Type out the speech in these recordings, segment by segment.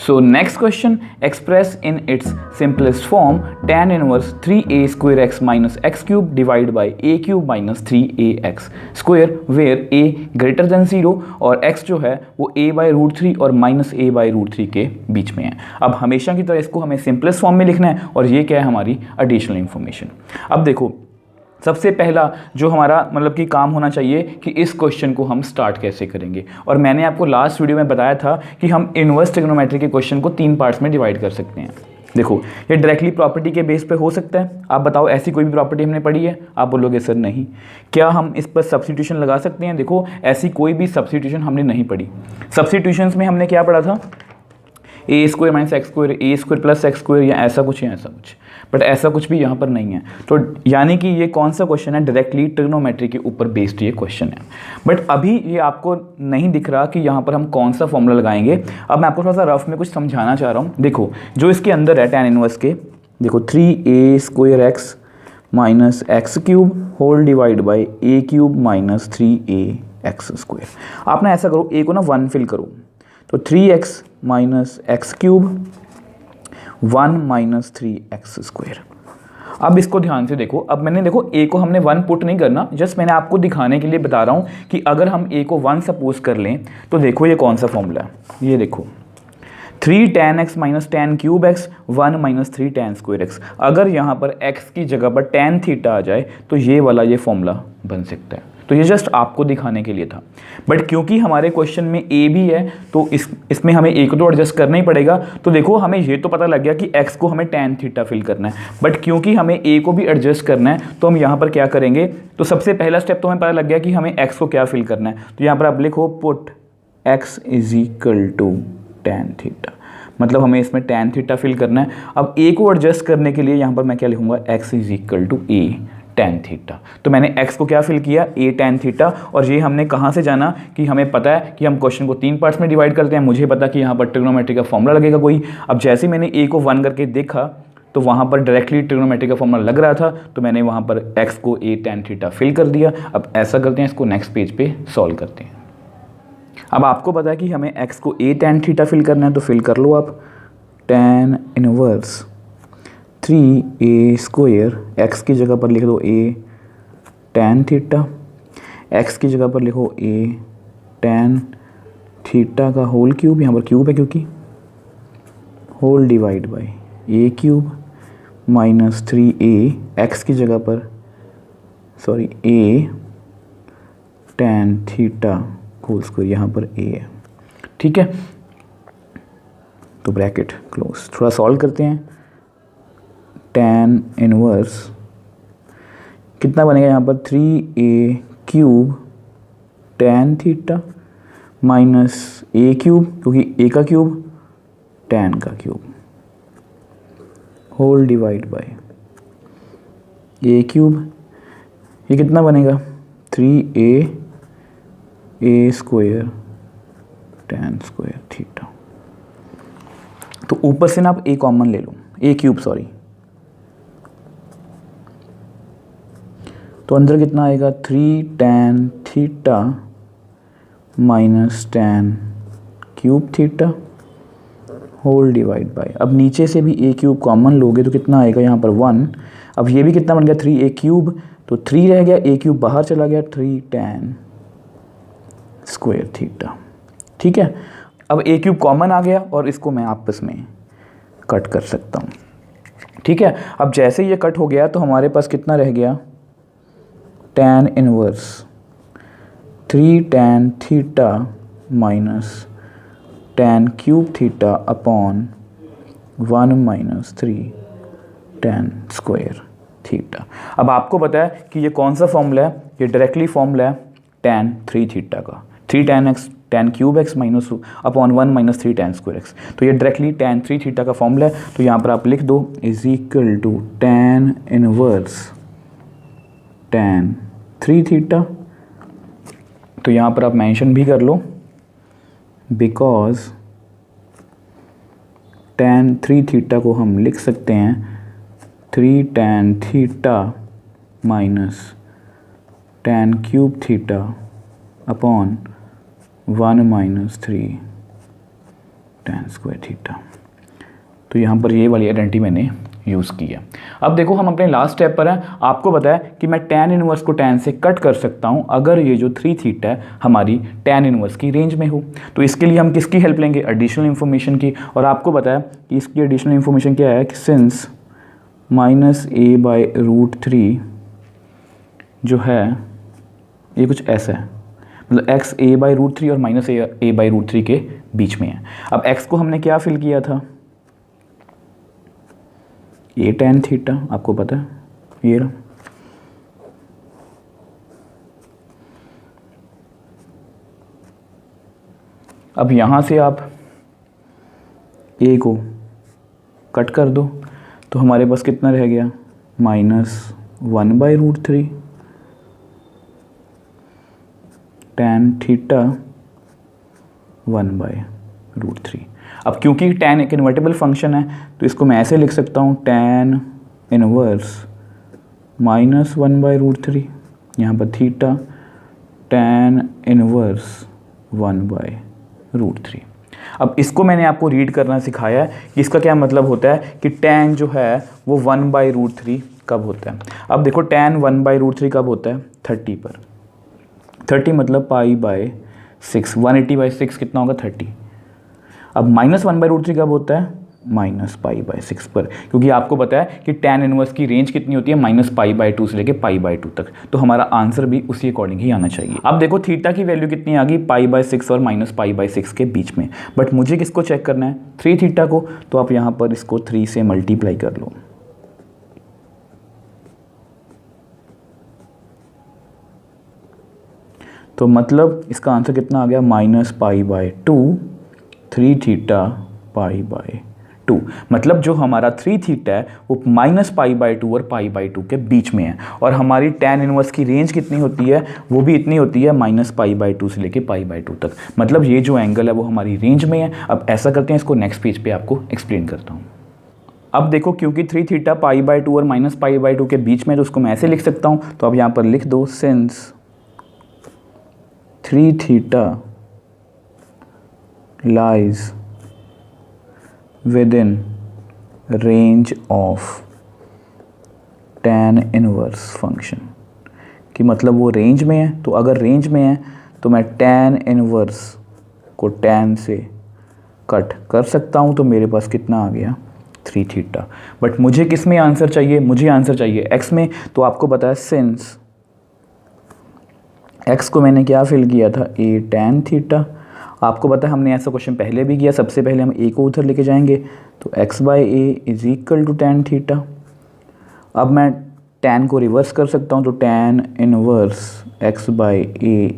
So next question, express in its simplest form tan inverse 3a square x minus x cube divided by a cube minus 3ax square where a greater than 0 और x जो है वो a by root 3 और minus a by root 3 के बीच में है। अब हमेशा की तरह इसको हमें सिंपलेस्ट फॉर्म में लिखना है और ये क्या है हमारी एडिशनल इंफॉर्मेशन। अब देखो सबसे पहला जो हमारा मतलब कि काम होना चाहिए कि इस क्वेश्चन को हम स्टार्ट कैसे करेंगे, और मैंने आपको लास्ट वीडियो में बताया था कि हम इनवर्स ट्रिग्नोमेट्री के क्वेश्चन को 3 पार्ट्स में डिवाइड कर सकते हैं। देखो ये डायरेक्टली प्रॉपर्टी के बेस पे हो सकता है। आप बताओ ऐसी कोई भी प्रॉपर्टी हमने पढ़ी है? आप बोलोगे सर नहीं। क्या हम इस पर सब्स्टिट्यूशन लगा सकते हैं? देखो ऐसी कोई भी सब्स्टिट्यूशन हमने नहीं पढ़ी। सब्स्टिट्यूशंस में हमने क्या पढ़ा था? ए स्क्वायर माइनस एक्स स्क्वायर, ए स्क्वायर प्लस एक्स स्क्वायर या ऐसा कुछ, बट ऐसा कुछ भी यहाँ पर नहीं है। तो यानी कि ये कौन सा क्वेश्चन है? डायरेक्टली ट्रिग्नोमेट्री के ऊपर बेस्ड ये क्वेश्चन है। बट अभी ये आपको नहीं दिख रहा कि यहाँ पर हम कौन सा फॉर्मूला लगाएंगे। अब मैं आपको थोड़ा सा रफ में कुछ समझाना चाह रहा हूँ। देखो जो इसके अंदर है tan इनवर्स के, देखो 3a square x minus x cube whole divide by a cube minus 3a x square. आप ना ऐसा करो, ए को ना 1 फिल करो, तो 3x minus x cube 1 minus 3x square. अब इसको ध्यान से देखो। अब मैंने देखो a को हमने 1 पुट नहीं करना, जस्ट मैंने आपको दिखाने के लिए बता रहा हूँ कि अगर हम a को 1 सपोज कर लें तो देखो ये कौन सा फॉर्मूला है। ये देखो 3 tan x minus tan cube x 1 minus 3 tan square x। अगर यहाँ पर x की जगह पर tan थीटा आ जाए तो ये वाला ये फॉर्मूला बन सकता है। तो ये जस्ट आपको दिखाने के लिए था। बट क्योंकि हमारे क्वेश्चन में a भी है तो इसमें हमें a को तो एडजस्ट करना ही पड़ेगा। तो देखो हमें ये तो पता लग गया कि x को हमें tan थीटा फिल करना है, बट क्योंकि हमें a को भी एडजस्ट करना है तो हम यहाँ पर क्या करेंगे? तो सबसे पहला स्टेप तो हमें पता लग गया कि हमें x को क्या फिल करना है। तो यहाँ पर आप लिखो put x is equal to tan theta, मतलब हमें इसमें tan थीटा फिल करना है। अब a को एडजस्ट करने के लिए यहाँ पर मैं क्या लिखूंगा? x is equal to a tan theta. तो मैंने x को क्या फिल किया? a tan theta. और ये हमने कहाँ से जाना कि हमें पता है कि हम क्वेश्चन को 3 पार्ट्स में डिवाइड करते हैं। मुझे पता कि यहाँ पर ट्रिग्नोमेट्री का फॉर्मूला लगेगा कोई। अब जैसे मैंने a को 1 करके देखा तो वहाँ पर डायरेक्टली ट्रिग्नोमेट्री का फॉर्मूला लग रहा था, तो मैंने वहाँ पर x को a tan थीटा फिल कर दिया। अब ऐसा करते हैं, इसको नेक्स्ट पेज पे सॉल्व करते हैं। अब आपको पता है कि हमें x को a tan थीटा फिल करना है, तो फिल कर लो आप। tan inverse 3a square, x की जगह पर लिख दो a tan थीटा, x की जगह पर लिखो a tan थीटा का होल क्यूब, यहाँ पर क्यूब है क्योंकि, whole divide by a cube minus 3a, x की जगह पर sorry a tan theta whole square, यहाँ पर a है। ठीक है, तो ब्रैकेट क्लोज। थोड़ा सॉल्व करते हैं। tan इनवर्स कितना बनेगा यहाँ पर? 3a cube tan theta minus a cube, क्योंकि a का क्यूब tan का cube, whole divide by a cube. ये कितना बनेगा? 3a square tan square theta. तो ऊपर से ना आप a कॉमन ले लो, a क्यूब सॉरी, तो अंदर कितना आएगा? 3 tan theta minus tan cube theta whole divide by, अब नीचे से भी a क्यूब कॉमन लोगे तो कितना आएगा यहाँ पर? 1। अब ये भी कितना बन गया? 3a क्यूब, तो 3 रह गया, a क्यूब बाहर चला गया, 3 tan स्क्वायर थीटा। ठीक है, अब a क्यूब कॉमन आ गया और इसको मैं आपस में कट कर सकता हूँ। ठीक है, अब जैसे ये कट हो गया तो हमारे पास कितना रह गया? tan inverse 3 tan theta minus tan cube theta upon 1 minus 3 tan square theta. अब आपको पता है कि ये कौन सा फॉर्मूला है? ये डायरेक्टली फॉर्मूला है tan 3 थीटा का, 3 tan x tan cube x minus upon 1 minus 3 tan square x। तो ये डायरेक्टली tan 3 थीटा का फॉर्मूला है। तो यहाँ पर आप लिख दो is equal to tan inverse tan 3 theta. तो यहाँ पर आप मेंशन भी कर लो बिकॉज tan 3 थीटा को हम लिख सकते हैं 3 tan theta minus tan cube theta upon 1 minus 3 tan square theta. तो यहाँ पर ये वाली आइडेंटिटी मैंने यूज़ की है। अब देखो हम अपने लास्ट स्टेप पर हैं। आपको पता है कि मैं tan इनवर्स को tan से कट कर सकता हूँ अगर ये जो 3 थीटा है हमारी tan इनवर्स की रेंज में हो। तो इसके लिए हम किसकी हेल्प लेंगे? एडिशनल इन्फॉर्मेशन की। और आपको पता है कि इसकी एडिशनल इन्फॉर्मेशन क्या है कि सिंस -a/√3 जो है ये कुछ ऐसा है, मतलब x a/√3 और -a/√3 के बीच में है। अब x को हमने क्या फिल किया था? ये tan थीटा, आपको पता है ये रहा। अब यहाँ से आप a को कट कर दो तो हमारे पास कितना रह गया? -1/√3 tan थीटा 1/√3। अब क्योंकि tan एक इन्वर्टेबल फंक्शन है तो इसको मैं ऐसे लिख सकता हूँ tan इनवर्स -1/√3, यहाँ पर थीटा tan इनवर्स 1/√3। अब इसको मैंने आपको रीड करना सिखाया है कि इसका क्या मतलब होता है कि tan जो है वो 1/√3 कब होता है। अब देखो tan 1/√3 कब होता है? 30 पर। 30 मतलब π/6, 180/6 कितना होगा? 30। अब -1/√3 कब होता है? -π/6 पर, क्योंकि आपको पता है कि tan इनवर्स की रेंज कितनी होती है? -π/2 से लेके π/2 तक। तो हमारा आंसर भी उसी अकॉर्डिंग ही आना चाहिए। अब देखो थीटा की वैल्यू कितनी आ गई? π/6 और -π/6 के बीच में। बट मुझे किसको चेक करना है? 3 थीटा को। तो आप यहाँ पर इसको 3 से मल्टीप्लाई कर लो। तो मतलब इसका आंसर कितना आ गया? -π/2 3 थीटा π/2। मतलब जो हमारा 3 थीटा है वो -π/2 और π/2 के बीच में है। और हमारी tan इनवर्स की रेंज कितनी होती है? वो भी इतनी होती है -π/2 से लेके π/2 तक। मतलब ये जो एंगल है वो हमारी रेंज में है। अब ऐसा करते हैं, इसको नेक्स्ट पेज पे आपको एक्सप्लेन करता हूँ। अब देखो क्योंकि 3 थीटा π/2 और -π/2 के बीच में, तो उसको मैं ऐसे लिख सकता हूँ। तो अब यहाँ पर लिख दो since 3 theta lies within range of tan inverse function, कि मतलब वो रेंज में है। तो अगर रेंज में है तो मैं tan इनवर्स को tan से कट कर सकता हूँ। तो मेरे पास कितना आ गया? 3 थीटा। बट मुझे किस में आंसर चाहिए? मुझे आंसर चाहिए x में। तो आपको पता है सिंस x को मैंने क्या फिल किया था? a tan theta. आपको पता है हमने ऐसा क्वेश्चन पहले भी किया। सबसे पहले हम a को उधर लेके जाएंगे तो x/a is equal to tan theta. अब मैं tan को रिवर्स कर सकता हूँ तो tan inverse x/a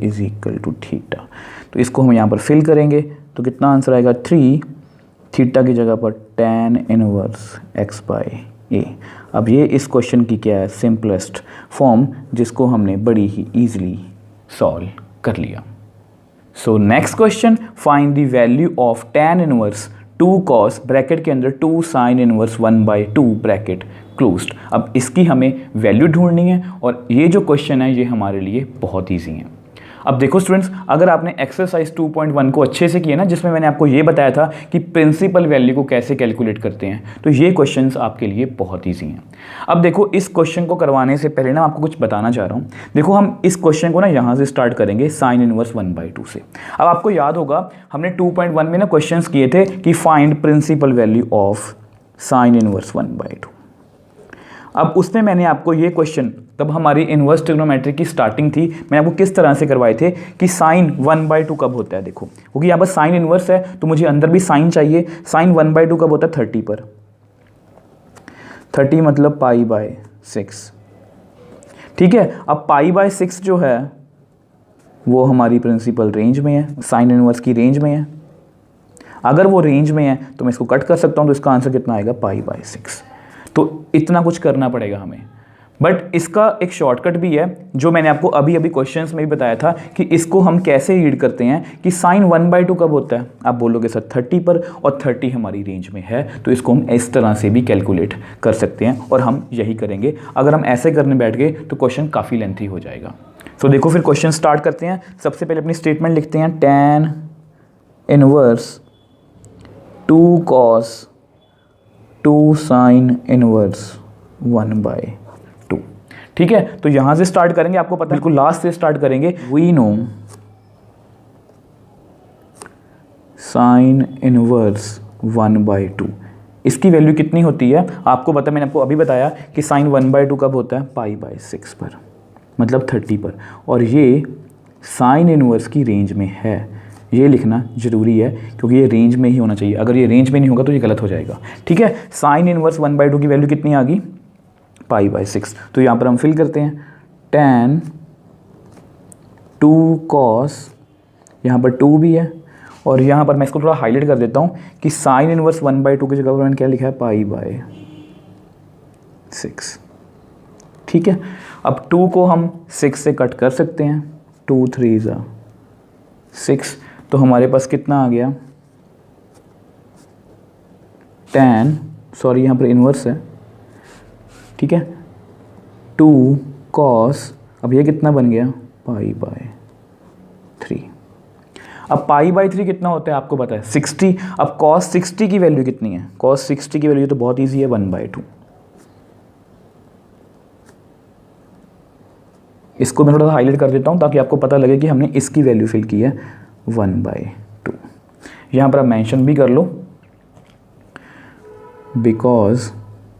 is equal to theta. तो इसको हम यहाँ पर फिल करेंगे तो कितना आंसर आएगा? 3 थीटा की जगह पर tan इनवर्स x/a। अब ये इस क्वेश्चन की क्या है? सिंपलेस्ट फॉर्म, जिसको हमने बड़ी ही ईजिली सॉल्व कर लिया। So next question, find the value of tan inverse 2 cos bracket के अंदर 2 sin इनवर्स 1/2 ब्रैकेट क्लोज्ड। अब इसकी हमें वैल्यू ढूंढनी है और ये जो क्वेश्चन है ये हमारे लिए बहुत ईजी है। अब देखो स्टूडेंट्स, अगर आपने एक्सरसाइज 2.1 को अच्छे से किया ना, जिसमें मैंने आपको ये बताया था कि प्रिंसिपल वैल्यू को कैसे कैलकुलेट करते हैं, तो ये क्वेश्चंस आपके लिए बहुत ईजी हैं। अब देखो इस क्वेश्चन को करवाने से पहले ना आपको कुछ बताना चाह रहा हूँ। देखो हम इस क्वेश्चन को ना यहाँ से स्टार्ट करेंगे साइन इनवर्स 1/2 से। अब आपको याद होगा हमने 2.1 में ना क्वेश्चन किए थे कि find principal value of sine inverse 1/2। अब उसमें मैंने आपको ये क्वेश्चन, तब हमारी इनवर्स ट्रिग्नोमेट्री की स्टार्टिंग थी, मैंने आपको किस तरह से करवाए थे कि साइन 1/2 कब होता है। देखो क्योंकि यहाँ पर साइन इनवर्स है तो मुझे अंदर भी साइन चाहिए। साइन 1/2 कब होता है? 30 पर। 30 मतलब π/6। ठीक है। अब π/6 जो है वो हमारी प्रिंसिपल रेंज में है, साइन इनवर्स की रेंज में है। अगर वो रेंज में है तो मैं इसको कट कर सकता हूँ। तो इसका आंसर कितना आएगा? π/6। तो इतना कुछ करना पड़ेगा हमें। बट इसका एक शॉर्टकट भी है जो मैंने आपको अभी अभी क्वेश्चंस में भी बताया था कि इसको हम कैसे रीड करते हैं कि साइन 1/2 कब होता है। आप बोलोगे सर 30 पर, और 30 हमारी रेंज में है तो इसको हम इस तरह से भी कैलकुलेट कर सकते हैं और हम यही करेंगे। अगर हम ऐसे करने बैठ गए तो क्वेश्चन काफ़ी लेंथी हो जाएगा। तो देखो फिर क्वेश्चन स्टार्ट करते हैं। सबसे पहले अपनी स्टेटमेंट लिखते हैं, tan inverse 2 cos 2 sin inverse 1/2। ठीक है, तो यहां से स्टार्ट करेंगे, आपको पता है बिल्कुल लास्ट से स्टार्ट करेंगे। वी नो साइन इनवर्स 1/2, इसकी वैल्यू कितनी होती है आपको पता है, मैंने आपको अभी बताया कि साइन 1/2 कब होता है, π/6 पर, मतलब 30 पर, और ये साइन इनवर्स की रेंज में है। ये लिखना ज़रूरी है क्योंकि ये रेंज में ही होना चाहिए, अगर ये रेंज में नहीं होगा तो ये गलत हो जाएगा। ठीक है, साइन इनवर्स 1/2 की वैल्यू कितनी आ गई, π/6। तो यहाँ पर हम फिल करते हैं tan 2 cos, यहाँ पर 2 भी है, और यहाँ पर मैं इसको थोड़ा हाईलाइट कर देता हूँ कि साइन इनवर्स 1/2 की जगह पर मैंने क्या लिखा है, π/6। ठीक है, अब 2 को हम 6 से कट कर सकते हैं, 2 3 ज़ा 6, तो हमारे पास कितना आ गया, tan, सॉरी यहाँ पर इनवर्स है, ठीक है, 2 cos, अब ये कितना बन गया, π/3। अब π/3 कितना होता है आपको पता है, 60। अब cos 60 की वैल्यू कितनी है, cos 60 की वैल्यू तो बहुत ईजी है, 1/2। इसको मैं थोड़ा सा हाईलाइट कर देता हूँ ताकि आपको पता लगे कि हमने इसकी वैल्यू फिल की है 1/2। यहाँ पर आप मेंशन भी कर लो, बिकॉज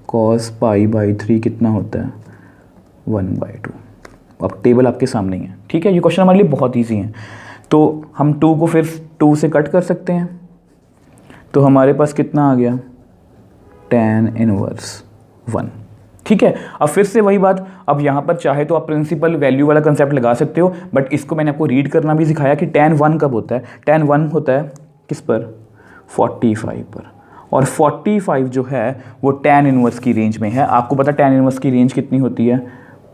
cos π/3 कितना होता है, 1/2। अब टेबल आपके सामने ही है। ठीक है, ये क्वेश्चन हमारे लिए बहुत ईजी है। तो हम 2 को फिर 2 से कट कर सकते हैं, तो हमारे पास कितना आ गया, tan इनवर्स 1। ठीक है, अब फिर से वही बात, अब यहाँ पर चाहे तो आप प्रिंसिपल वैल्यू वाला कंसेप्ट लगा सकते हो, बट इसको मैंने आपको रीड करना भी सिखाया कि tan 1 कब होता है। tan 1 होता है किस पर, 45 पर, और 45 जो है वो tan इनवर्स की रेंज में है। आपको पता है tan इनवर्स की रेंज कितनी होती है,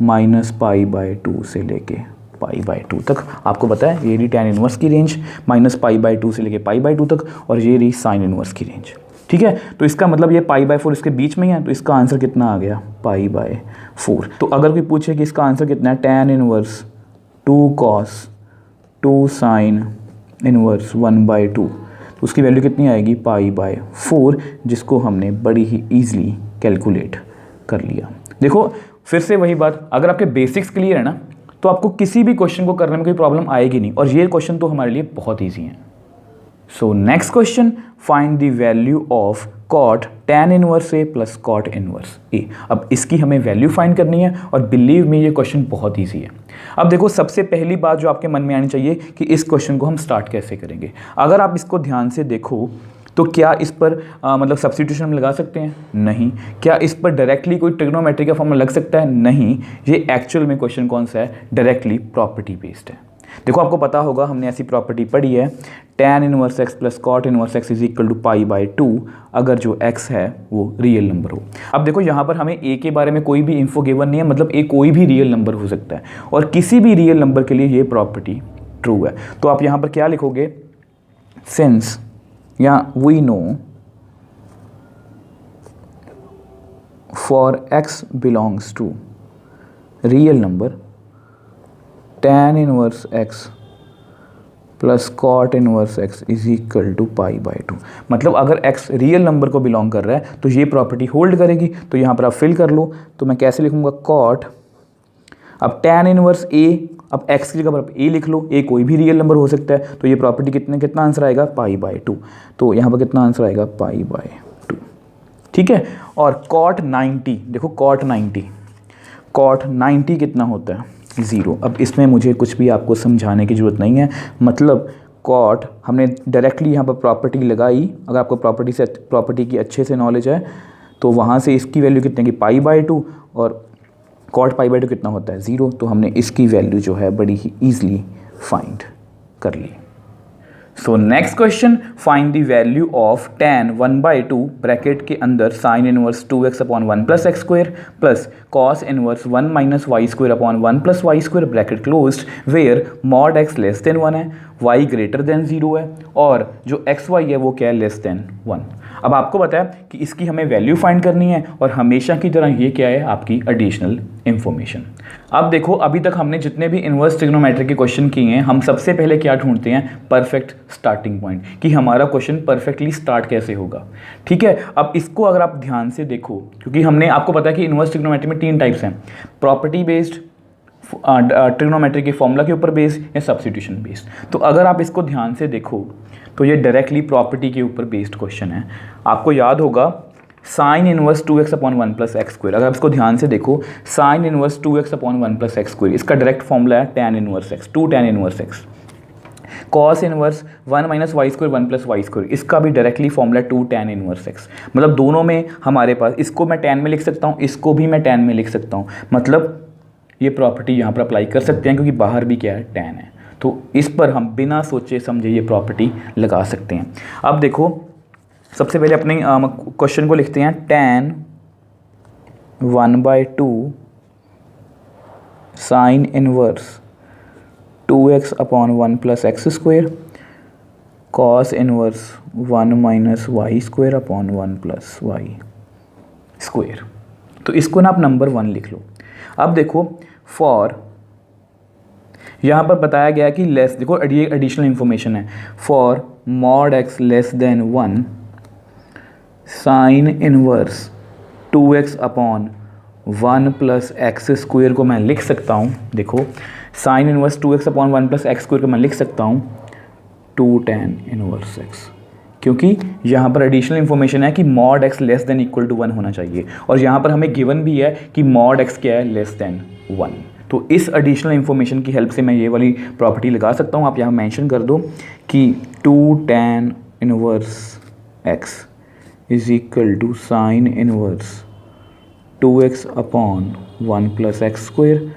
-π/2 से लेके π/2 तक। आपको पता है ये रही tan इनवर्स की रेंज, -π/2 से लेके π/2 तक, और ये रही साइन इनवर्स की रेंज। ठीक है, तो इसका मतलब ये π/4 इसके बीच में ही है, तो इसका आंसर कितना आ गया, π/4। तो अगर कोई पूछे कि इसका आंसर कितना है, tan inverse 2 cos 2 sin inverse 1/2, तो उसकी वैल्यू कितनी आएगी, π/4, जिसको हमने बड़ी ही ईजिली कैलकुलेट कर लिया। देखो फिर से वही बात, अगर आपके बेसिक्स क्लियर है ना, तो आपको किसी भी क्वेश्चन को करने में कोई प्रॉब्लम आएगी नहीं, और ये क्वेश्चन तो हमारे लिए बहुत ईजी है। सो next question, find the value of cot tan inverse a plus cot inverse a। अब इसकी हमें वैल्यू फाइंड करनी है, और बिलीव मी ये क्वेश्चन बहुत ईजी है। अब देखो सबसे पहली बात जो आपके मन में आनी चाहिए कि इस क्वेश्चन को हम स्टार्ट कैसे करेंगे। अगर आप इसको ध्यान से देखो तो क्या इस पर मतलब सब्स्टिट्यूशन हम लगा सकते हैं, नहीं। क्या इस पर डायरेक्टली कोई ट्रिग्नोमेट्री का फॉर्मूला लग सकता है, नहीं। ये एक्चुअल में क्वेश्चन कौन सा है, डायरेक्टली प्रॉपर्टी बेस्ड है। देखो आपको पता होगा हमने ऐसी प्रॉपर्टी पढ़ी है, tan inverse x plus cot inverse x is equal to π/2 अगर जो x है वो रियल नंबर हो। अब देखो यहाँ पर हमें a के बारे में कोई भी इन्फो गिवन नहीं है, मतलब a कोई भी रियल नंबर हो सकता है, और किसी भी रियल नंबर के लिए ये प्रॉपर्टी ट्रू है। तो आप यहाँ पर क्या लिखोगे, सिंस या we know for x belongs to real number tan inverse x plus cot inverse x is equal to π/2। मतलब अगर x रियल नंबर को बिलोंग कर रहा है तो ये प्रॉपर्टी होल्ड करेगी। तो यहाँ पर आप फिल कर लो, तो मैं कैसे लिखूँगा, cot, अब tan इनवर्स a, अब x की जगह पर आप a लिख लो, a कोई भी रियल नंबर हो सकता है, तो ये प्रॉपर्टी कितना आंसर आएगा, π/2। तो यहाँ पर कितना आंसर आएगा, π/2। ठीक है, और cot 90, देखो cot 90 कितना होता है, 0। अब इसमें मुझे कुछ भी आपको समझाने की ज़रूरत नहीं है, मतलब cot हमने डायरेक्टली यहाँ पर प्रॉपर्टी लगाई। अगर आपको प्रॉपर्टी की अच्छे से नॉलेज है तो वहाँ से इसकी वैल्यू कितने की, π/2, और cot π/2 कितना होता है, 0। तो हमने इसकी वैल्यू जो है बड़ी ही ईजिली फाइंड कर ली। So next question, find the value of tan 1/2 bracket के अंदर sine inverse 2x upon 1 plus x square plus cos inverse 1 minus Y square upon 1 plus Y square bracket closed where mod x less than 1 है, y greater than 0 है, और जो xy है वो क्या है, लेस देन 1। अब आपको बताया कि इसकी हमें वैल्यू फाइंड करनी है और हमेशा की तरह ये क्या है आपकी एडिशनल इंफॉर्मेशन। अब देखो अभी तक हमने जितने भी इन्वर्स ट्रिग्नोमेट्री के क्वेश्चन किए हैं, हम सबसे पहले क्या ढूंढते हैं, परफेक्ट स्टार्टिंग पॉइंट, कि हमारा क्वेश्चन परफेक्टली स्टार्ट कैसे होगा। ठीक है, अब इसको अगर आप ध्यान से देखो, क्योंकि हमने आपको पता है कि इन्वर्स ट्रिग्नोमेट्री में 3 टाइप्स हैं, प्रॉपर्टी बेस्ड, ट्रिग्नोमेट्री के फॉर्मूला के ऊपर बेस्ड या सब्स्टिट्यूशन बेस्ड। तो अगर आप इसको ध्यान से देखो तो ये डायरेक्टली प्रॉपर्टी के ऊपर बेस्ड क्वेश्चन है। आपको याद होगा sine inverse 2x upon 1 plus x square, अगर आप इसको ध्यान से देखो sine inverse 2x upon 1 plus x square, इसका डायरेक्ट फॉर्मूला है tan inverse x, 2 tan inverse x। Cos inverse 1 minus Y square 1 plus Y square, इसका भी directly formula 2 tan inverse x। मतलब दोनों में हमारे पास, इसको मैं tan में लिख सकता हूँ, इसको भी मैं tan में लिख सकता हूँ, मतलब ये प्रॉपर्टी यहाँ पर अप्लाई कर सकते हैं क्योंकि बाहर भी क्या है, tan है। तो इस पर हम बिना सोचे समझे ये प्रॉपर्टी लगा सकते हैं। अब देखो सबसे पहले अपने क्वेश्चन को लिखते हैं, tan 1/2 sine inverse 2x upon 1 plus x square cos inverse 1 minus Y square upon 1 plus Y square. तो इसको ना आप नंबर 1 लिख लो। अब देखो फॉर, यहाँ पर बताया गया कि लेस, देखो एडिशनल इंफॉर्मेशन है, for mod x less than 1 sign inverse 2x upon 1 plus x square को मैं लिख सकता हूँ, देखो sine inverse 2x upon 1 plus x square को मैं लिख सकता हूँ 2 tan इनवर्स x, क्योंकि यहाँ पर एडिशनल इंफॉर्मेशन है कि mod x less than equal to 1 होना चाहिए और यहाँ पर हमें गिवन भी है कि मॉड x क्या है, लेस देन 1। तो इस एडिशनल इंफॉर्मेशन की हेल्प से मैं ये वाली प्रॉपर्टी लगा सकता हूँ। आप यहाँ मेंशन कर दो कि 2 tan inverse x is equal to sine inverse 2x upon 1 plus x square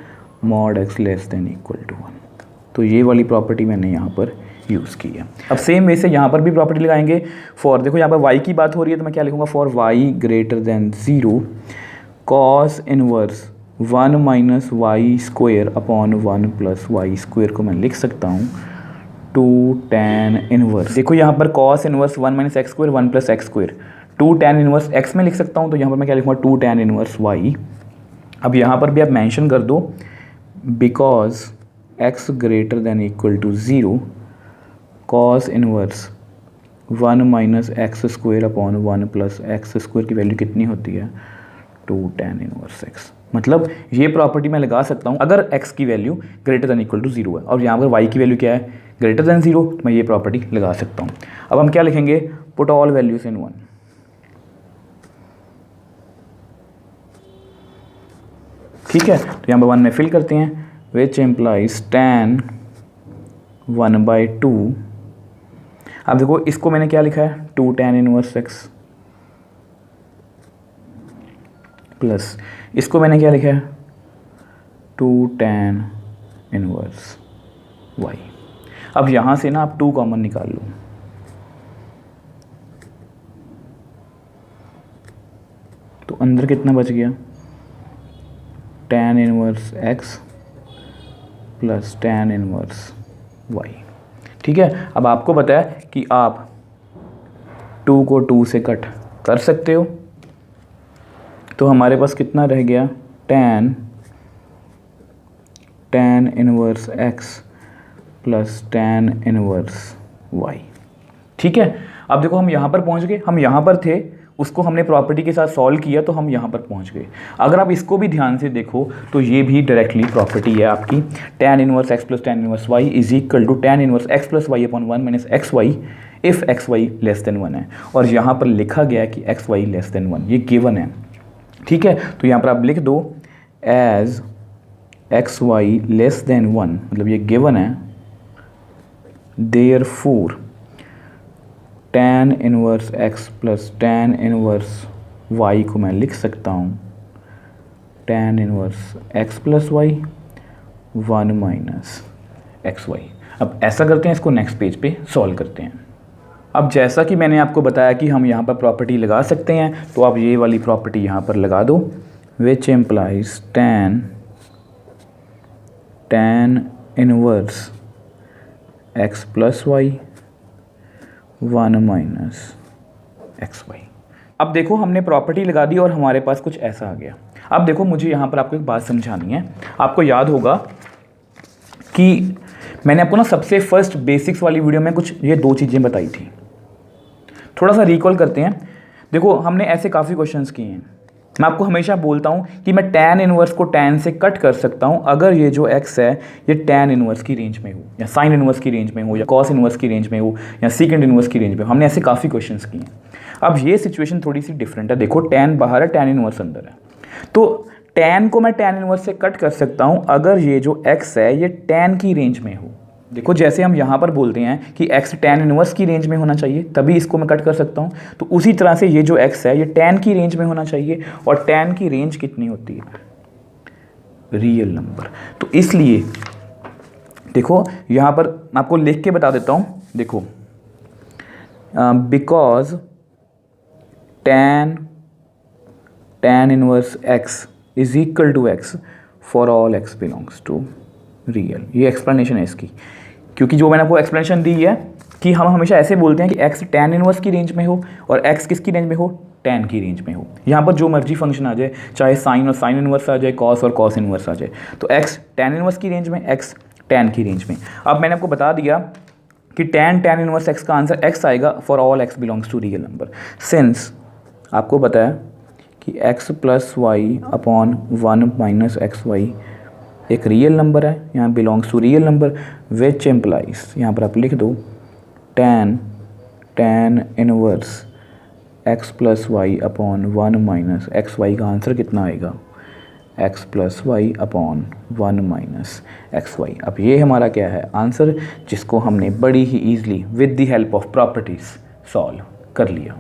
mod x less than equal to 1। तो ये वाली प्रॉपर्टी मैंने यहाँ पर यूज़ की है। अब सेम वे से यहाँ पर भी प्रॉपर्टी लगाएंगे फॉर, देखो यहाँ पर y की बात हो रही है तो मैं क्या लिखूँगा, for y greater than 0 cos inverse 1 minus Y square upon 1 plus Y square को मैं लिख सकता हूँ 2 tan इनवर्स, देखो यहाँ पर cos inverse 1 minus x square 1 plus x square, 2 tan inverse x में लिख सकता हूँ, तो यहाँ पर मैं क्या लिखूँगा 2 tan इनवर्स y। अब यहाँ पर भी आप मेंशन कर दो because x greater than equal to 0 cos inverse 1 minus x square upon 1 plus x square की वैल्यू कितनी होती है, 2 tan इनवर्स x। मतलब ये प्रॉपर्टी मैं लगा सकता हूँ अगर x की value greater than equal to 0 है और यहाँ पर y की वैल्यू क्या है, ग्रेटर देन 0, तो मैं ये प्रॉपर्टी लगा सकता हूँ। अब हम क्या लिखेंगे, पुट ऑल वैल्यूज इन 1। ठीक है, तो यहाँ पर 1 में फिल करते हैं, विच एम्प्लाइज tan 1/2। अब देखो इसको मैंने क्या लिखा है, 2 tan इनवर्स x प्लस इसको मैंने क्या लिखा है 2 tan इनवर्स y। अब यहाँ से ना आप 2 कॉमन निकाल लो, तो अंदर कितना बच गया, tan inverse x plus tan inverse y। ठीक है, अब आपको पता है कि आप 2 को 2 से कट कर सकते हो, तो हमारे पास कितना रह गया, tan inverse x plus tan inverse y। ठीक है, अब देखो हम यहाँ पर पहुँच गए, हम यहाँ पर थे, उसको हमने प्रॉपर्टी के साथ सॉल्व किया तो हम यहाँ पर पहुँच गए। अगर आप इसको भी ध्यान से देखो तो ये भी डायरेक्टली प्रॉपर्टी है आपकी, tan inverse x plus tan inverse y is equal to tan inverse x plus y upon 1 minus x y if x y less than 1 है, और यहाँ पर लिखा गया है कि एक्स वाई लेस देन 1, ये गिवन है। ठीक है, तो यहाँ पर आप लिख दो as x y less than 1, मतलब ये गिवन है, therefore tan inverse x plus tan inverse y को मैं लिख सकता हूँ tan inverse x plus y 1 minus x Y. अब ऐसा करते हैं, इसको नेक्स्ट पेज पे सॉल्व करते हैं। अब जैसा कि मैंने आपको बताया कि हम यहाँ पर प्रॉपर्टी लगा सकते हैं, तो आप ये वाली प्रॉपर्टी यहाँ पर लगा दो, which implies tan inverse x plus y 1 minus x Y. अब देखो हमने प्रॉपर्टी लगा दी और हमारे पास कुछ ऐसा आ गया। अब देखो मुझे यहाँ पर आपको एक बात समझानी है। आपको याद होगा कि मैंने आपको ना सबसे फर्स्ट बेसिक्स वाली वीडियो में कुछ ये दो चीज़ें बताई थी। थोड़ा सा रिकॉल करते हैं। देखो हमने ऐसे काफ़ी क्वेश्चंस किए हैं। मैं आपको हमेशा बोलता हूँ कि मैं tan इनवर्स को tan से कट कर सकता हूँ अगर ये जो x है ये tan इनवर्स की रेंज में हो, या sin इनवर्स की रेंज में हो, या cos इनवर्स की रेंज में हो, या secant इनवर्स की रेंज में हो। हमने ऐसे काफ़ी क्वेश्चंस किए हैं। अब ये सिचुएशन थोड़ी सी डिफरेंट है। देखो tan बाहर है, tan इनवर्स अंदर है, तो tan को मैं tan इनवर्स से कट कर सकता हूँ अगर ये जो x है ये tan की रेंज में हो। देखो जैसे हम यहाँ पर बोलते हैं कि x tan इनवर्स की रेंज में होना चाहिए तभी इसको मैं कट कर सकता हूँ, तो उसी तरह से ये जो x है ये tan की रेंज में होना चाहिए। और tan की रेंज कितनी होती है? Real number. तो इसलिए देखो यहाँ पर मैं आपको लिख के बता देता हूँ। देखो because tan inverse x is equal to x for all x belongs to real. ये एक्सप्लेनेशन है इसकी, क्योंकि जो मैंने आपको एक्सप्लेनेशन दी है कि हम हमेशा ऐसे बोलते हैं कि x tan इनवर्स की रेंज में हो और x किसकी रेंज में हो? tan की रेंज में हो। यहाँ पर जो मर्जी फंक्शन आ जाए, चाहे साइन और साइन इनवर्स आ जाए, cos और cos इनवर्स आ जाए, तो x tan इनवर्स की रेंज में, x tan की रेंज में। अब मैंने आपको बता दिया कि tan इनवर्स x का आंसर x आएगा for all x belongs to real number. Since आपको पता है कि x plus Y upon 1 minus x y एक रियल नंबर है, यहाँ belongs to real number, which implies, यहाँ पर आप लिख दो tan inverse x plus Y upon 1 minus x Y का आंसर कितना आएगा? x plus Y upon 1 minus x Y. अब ये हमारा क्या है? आंसर, जिसको हमने बड़ी ही easily with the help of properties solve कर लिया।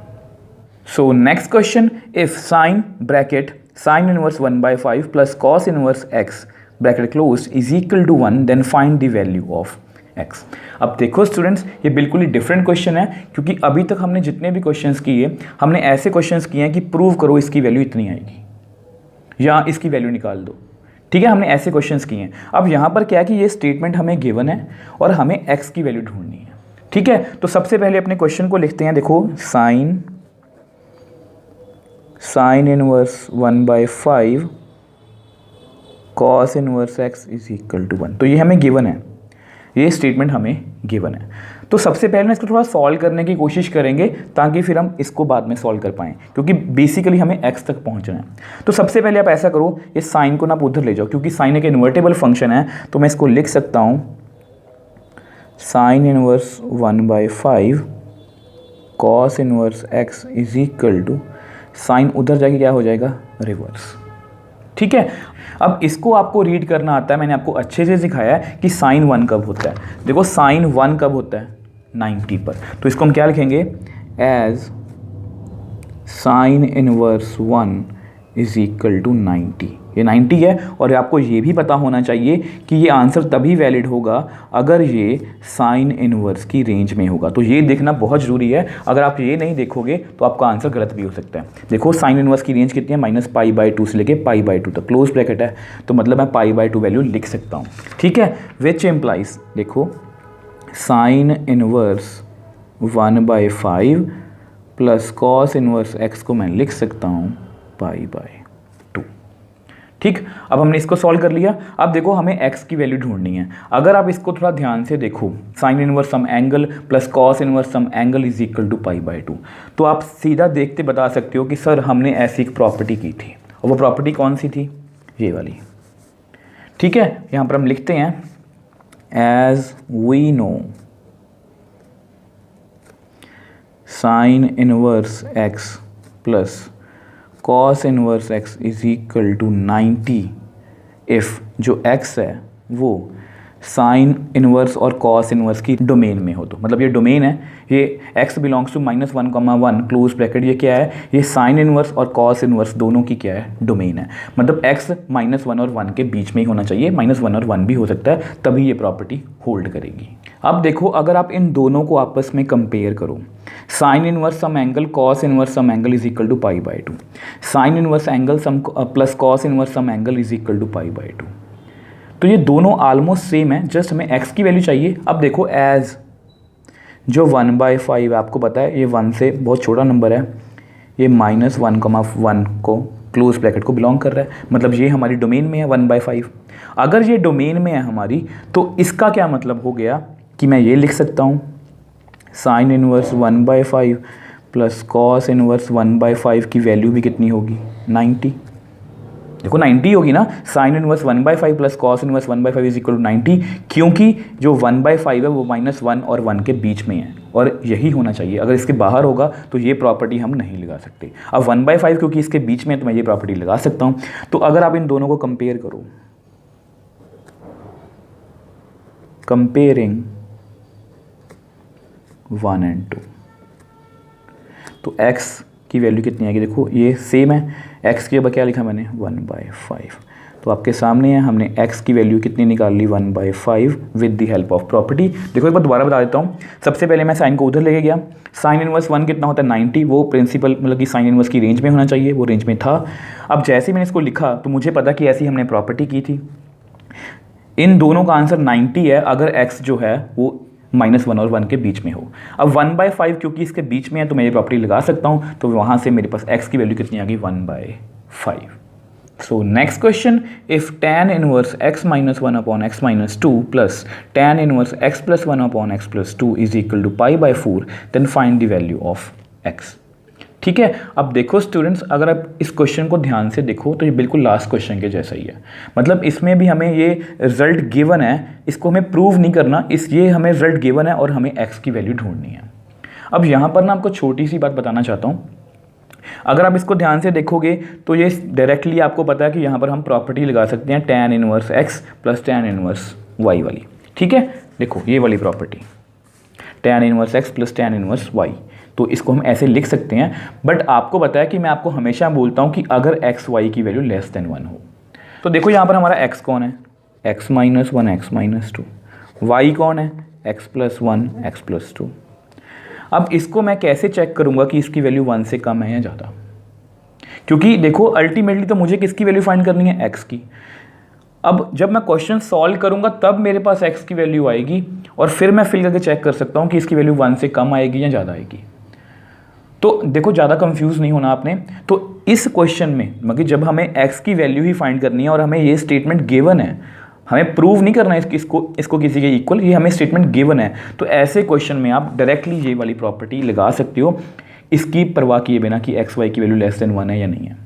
So next question, if sine bracket sine inverse 1/5 plus cos inverse x bracket close is equal to 1 then find the value of x। अब देखो students, ये बिल्कुल ही different question है, क्योंकि अभी तक हमने जितने भी क्वेश्चंस किए हमने ऐसे क्वेश्चंस किए हैं कि प्रूव करो इसकी वैल्यू इतनी आएगी या इसकी वैल्यू निकाल दो। ठीक है, हमने ऐसे क्वेश्चंस किए हैं। अब यहाँ पर क्या है कि ये स्टेटमेंट हमें गिवन है और हमें x की वैल्यू ढूंढनी है। ठीक है, तो सबसे पहले अपने क्वेश्चन को लिखते हैं। देखो sine inverse 1/5 cos inverse x is equal to 1। तो ये हमें गिवन है, ये स्टेटमेंट हमें गिवन है। तो सबसे पहले इसको थोड़ा सॉल्व करने की कोशिश करेंगे ताकि फिर हम इसको बाद में सॉल्व कर पाएँ, क्योंकि बेसिकली हमें x तक पहुंचना है। तो सबसे पहले आप ऐसा करो, इस साइन को ना आप उधर ले जाओ, क्योंकि साइन एक इन्वर्टेबल फंक्शन है, तो मैं इसको लिख सकता हूँ sine inverse 1/5 cos inverse x is equal to, sign उधर जाके क्या हो जाएगा? रिवर्स। ठीक है, अब इसको आपको रीड करना आता है। मैंने आपको अच्छे से सिखाया है कि साइन 1 कब होता है। देखो साइन 1 कब होता है? 90 पर। तो इसको हम क्या लिखेंगे? As sine inverse 1 is equal to 90। ये 90 है, और आपको ये भी पता होना चाहिए कि ये आंसर तभी वैलिड होगा अगर ये साइन इनवर्स की रेंज में होगा। तो ये देखना बहुत ज़रूरी है। अगर आप ये नहीं देखोगे तो आपका आंसर गलत भी हो सकता है। देखो साइन इनवर्स की रेंज कितनी है? -π/2 से लेके π/2 तक, क्लोज ब्रैकेट है, तो मतलब मैं π/2 वैल्यू लिख सकता हूँ। ठीक है, विच एम्प्लाइज, देखो sine inverse 1/5 plus cos inverse x को मैं लिख सकता हूँ π/2। ठीक, अब हमने इसको सॉल्व कर लिया। अब देखो हमें x की वैल्यू ढूंढनी है। अगर आप इसको थोड़ा ध्यान से देखो, sine inverse some angle plus cos inverse some angle is equal to π/2, तो आप सीधा देखते बता सकते हो कि सर हमने ऐसी एक प्रॉपर्टी की थी, और वो प्रॉपर्टी कौन सी थी? ये वाली। ठीक है, यहाँ पर हम लिखते हैं as we know sine inverse x plus cos inverse x is equal to 90 if जो x है वो साइन इनवर्स और cos इनवर्स की डोमेन में हो। तो मतलब ये डोमेन है, ये x belongs to -1,1 close bracket, ये क्या है? ये साइन इनवर्स और cos इनवर्स दोनों की क्या है? डोमेन है। मतलब x -1 और 1 के बीच में ही होना चाहिए, -1 और 1 भी हो सकता है, तभी ये प्रॉपर्टी होल्ड करेगी। अब देखो अगर आप इन दोनों को आपस में कंपेयर करो, sine inverse some angle cos inverse some angle is equal to π/2, sine inverse angle some plus cos inverse some angle is equal to π/2। तो ये दोनों ऑलमोस्ट सेम है, जस्ट हमें x की वैल्यू चाहिए। अब देखो एज जो 1/5 आपको पता है ये 1 से बहुत छोटा नंबर है, ये -1,1 को क्लोज ब्रैकेट को बिलोंग कर रहा है, मतलब ये हमारी डोमेन में है 1/5। अगर ये डोमेन में है हमारी तो इसका क्या मतलब हो गया कि मैं ये लिख सकता हूँ sine inverse 1/5 plus cos inverse 1/5 की वैल्यू भी कितनी होगी 90। देखो 90 होगी ना, sine inverse 1/5 plus cos inverse 1/5 is equal to 90, क्योंकि जो 1/5 है वो -1 और 1 के बीच में है और यही होना चाहिए। अगर इसके बाहर होगा तो ये प्रॉपर्टी हम नहीं लगा सकते। अब 1/5 क्योंकि इसके बीच में है तो मैं ये प्रॉपर्टी लगा सकता हूँ। तो अगर आप इन दोनों को कंपेयर करो, कंपेयरिंग 1 और 2, तो x की वैल्यू कितनी आएगी, देखो ये सेम है, x की जगह क्या लिखा मैंने 1/5, तो आपके सामने है हमने x की वैल्यू कितनी निकाल ली 1/5 with the help of property. देखो एक बार दोबारा बता देता हूँ, सबसे पहले मैं साइन को उधर लेके गया, साइन इनवर्स 1 कितना होता है 90, वो प्रिंसिपल मतलब कि साइन इनवर्स की रेंज में होना चाहिए, वो रेंज में था। अब जैसे मैंने इसको लिखा तो मुझे पता कि ऐसी हमने प्रॉपर्टी की थी, इन दोनों का आंसर 90 है अगर x जो है वो -1 और 1 के बीच में हो। अब 1/5 क्योंकि इसके बीच में है तो मैं ये प्रॉपर्टी लगा सकता हूँ, तो वहाँ से मेरे पास x की वैल्यू कितनी आ गई 1/5। So next question, if tan inverse x -1 upon x -2 plus tan inverse x + 1 upon x + 2 is equal to π/4 then find the value of x। ठीक है, अब देखो स्टूडेंट्स, अगर आप इस क्वेश्चन को ध्यान से देखो तो ये बिल्कुल लास्ट क्वेश्चन के जैसा ही है, मतलब इसमें भी हमें ये रिजल्ट गिवन है, इसको हमें प्रूव नहीं करना, ये हमें रिजल्ट गिवन है और हमें x की वैल्यू ढूंढनी है। अब यहाँ पर ना आपको छोटी सी बात बताना चाहता हूँ, अगर आप इसको ध्यान से देखोगे तो ये डायरेक्टली आपको पता है कि यहाँ पर हम प्रॉपर्टी लगा सकते हैं tan inverse x plus tan inverse y वाली। ठीक है, देखो ये वाली property tan inverse x plus tan inverse y, तो इसको हम ऐसे लिख सकते हैं। बट आपको पता है कि मैं आपको हमेशा बोलता हूँ कि अगर x y की वैल्यू लेस देन 1 हो, तो देखो यहाँ पर हमारा x कौन है x -1 x -2, y कौन है x + 1 x + 2। अब इसको मैं कैसे चेक करूँगा कि इसकी वैल्यू 1 से कम है या ज़्यादा, क्योंकि देखो अल्टीमेटली तो मुझे किसकी वैल्यू फाइंड करनी है x की। अब जब मैं क्वेश्चन सॉल्व करूँगा तब मेरे पास x की वैल्यू आएगी और फिर मैं फिल करके चेक कर सकता हूँ कि इसकी वैल्यू 1 से कम आएगी या ज़्यादा आएगी। तो देखो ज़्यादा कंफ्यूज नहीं होना आपने। तो इस क्वेश्चन में मगर जब हमें x की वैल्यू ही फाइंड करनी है और हमें ये स्टेटमेंट गिवन है, हमें प्रूव नहीं करना है इसको किसी के इक्वल, ये हमें स्टेटमेंट गिवन है, तो ऐसे क्वेश्चन में आप डायरेक्टली ये वाली प्रॉपर्टी लगा सकते हो, इसकी परवाह किए बिना कि x y की वैल्यू लेस देन 1 है या नहीं है।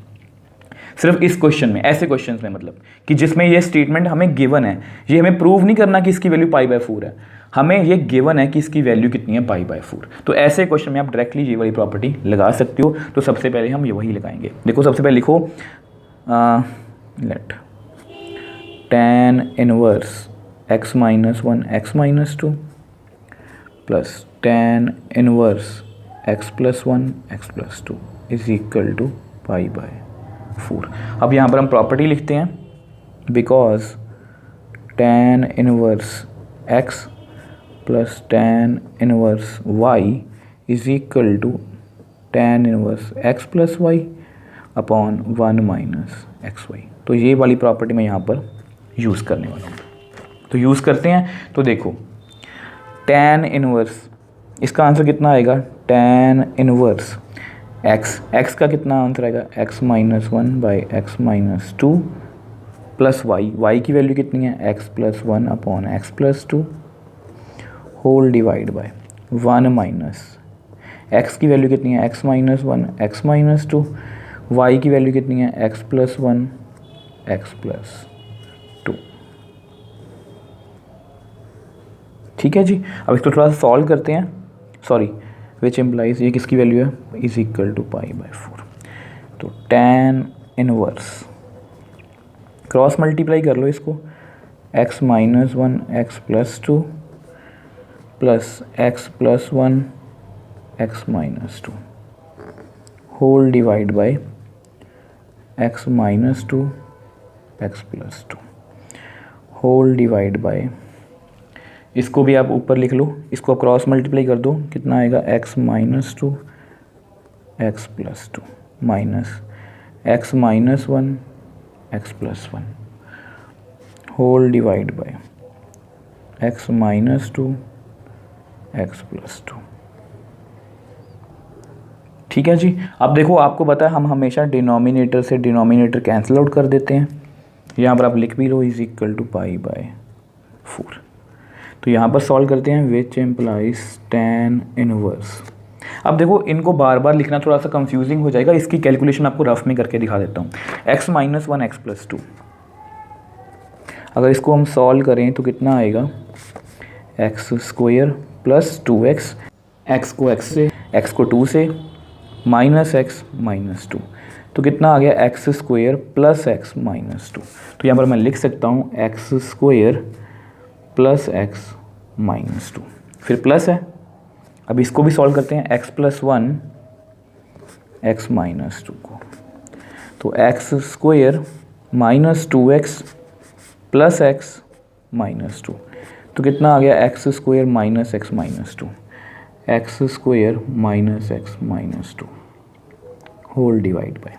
सिर्फ इस क्वेश्चन में, ऐसे क्वेश्चन में मतलब कि जिसमें ये स्टेटमेंट हमें गिवन है, ये हमें प्रूव नहीं करना कि इसकी वैल्यू π/4 है, हमें ये गिवन है कि इसकी वैल्यू कितनी है π/4। तो ऐसे क्वेश्चन में आप डायरेक्टली ये वाली प्रॉपर्टी लगा सकते हो। तो सबसे पहले हम ये वही लगाएंगे। देखो सबसे पहले लिखो let tan inverse x -1 x -2 plus tan inverse x + 1 x + 2 is equal to π/4। अब यहाँ पर हम प्रॉपर्टी लिखते हैं, because tan inverse x plus tan inverse y is equal to tan inverse x plus y upon 1 - xy। तो ये वाली property मैं यहाँ पर यूज़ करने वाला हूँ, तो यूज़ करते हैं। तो देखो tan इनवर्स, इसका आंसर कितना आएगा tan इनवर्स x का कितना आंसर आएगा x -1 / x -2 प्लस y की वैल्यू कितनी है x + 1 upon x + 2 whole divide by 1 - x की वैल्यू कितनी है x -1 x -2, y की वैल्यू कितनी है x + 1 x + 2। ठीक है जी, अब इसको थोड़ा सा सॉल्व करते हैं, सॉरी विच इम्प्लाइज ये किसकी वैल्यू है इज इक्वल टू π/4। तो tan इनवर्स क्रॉस मल्टीप्लाई कर लो इसको, x -1 x + 2 plus x + 1 x -2 whole divide by x -2 x + 2 whole divide by, इसको भी आप ऊपर लिख लो, इसको क्रॉस मल्टीप्लाई कर दो, कितना आएगा x -2 x + 2 minus x -1 x + 1 whole divide by x -2 x plus 2। ठीक है जी। अब देखो आपको पता है हम हमेशा डिनोमिनेटर से डिनोमिनेटर कैंसिल आउट कर देते हैं। यहाँ पर आप लिख भी लो is equal to pi by 4। तो यहाँ पर सॉल्व करते हैं विच एम्प्लाइज tan इनवर्स। अब देखो इनको बार बार लिखना थोड़ा सा कंफ्यूजिंग हो जाएगा, इसकी कैलकुलेशन आपको रफ में करके दिखा देता हूँ। x माइनस 1 एक्स प्लस 2, अगर इसको हम सॉल्व करें तो कितना आएगा, x square plus 2x, x को x से, x को 2 से, माइनस एक्स माइनस 2, तो कितना आ गया x square plus x minus 2। तो यहाँ पर मैं लिख सकता हूँ x square plus x minus 2, फिर प्लस है। अब इसको भी सॉल्व करते हैं x प्लस 1 एक्स माइनस 2 को, तो x square minus 2x plus x minus 2, तो कितना आ गया x square minus x minus 2, x square minus x minus 2 whole divide by.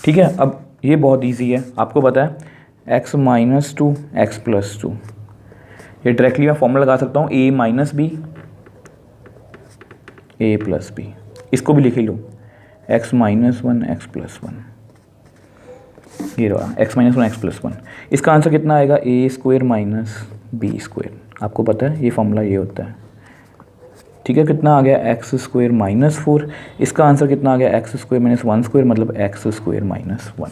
ठीक है, अब ये बहुत इजी है, आपको पता है x माइनस 2 एक्स प्लस 2, ये डायरेक्टली मैं फॉर्मूला लगा सकता हूँ a minus b a plus b, इसको भी लिख ही लो x माइनस 1 एक्स प्लस 1, ये रहा x माइनस 1 एक्स प्लस 1। इसका आंसर कितना आएगा, ए स्क्वायर माइनस बी स्क्वायर, आपको पता है ये फॉर्मूला ये होता है। ठीक है, कितना आ गया एक्स स्क्वायर माइनस 4, इसका आंसर कितना आ गया एक्स स्क्वायर माइनस 1 स्क्वायर मतलब एक्स स्क्वायर माइनस 1।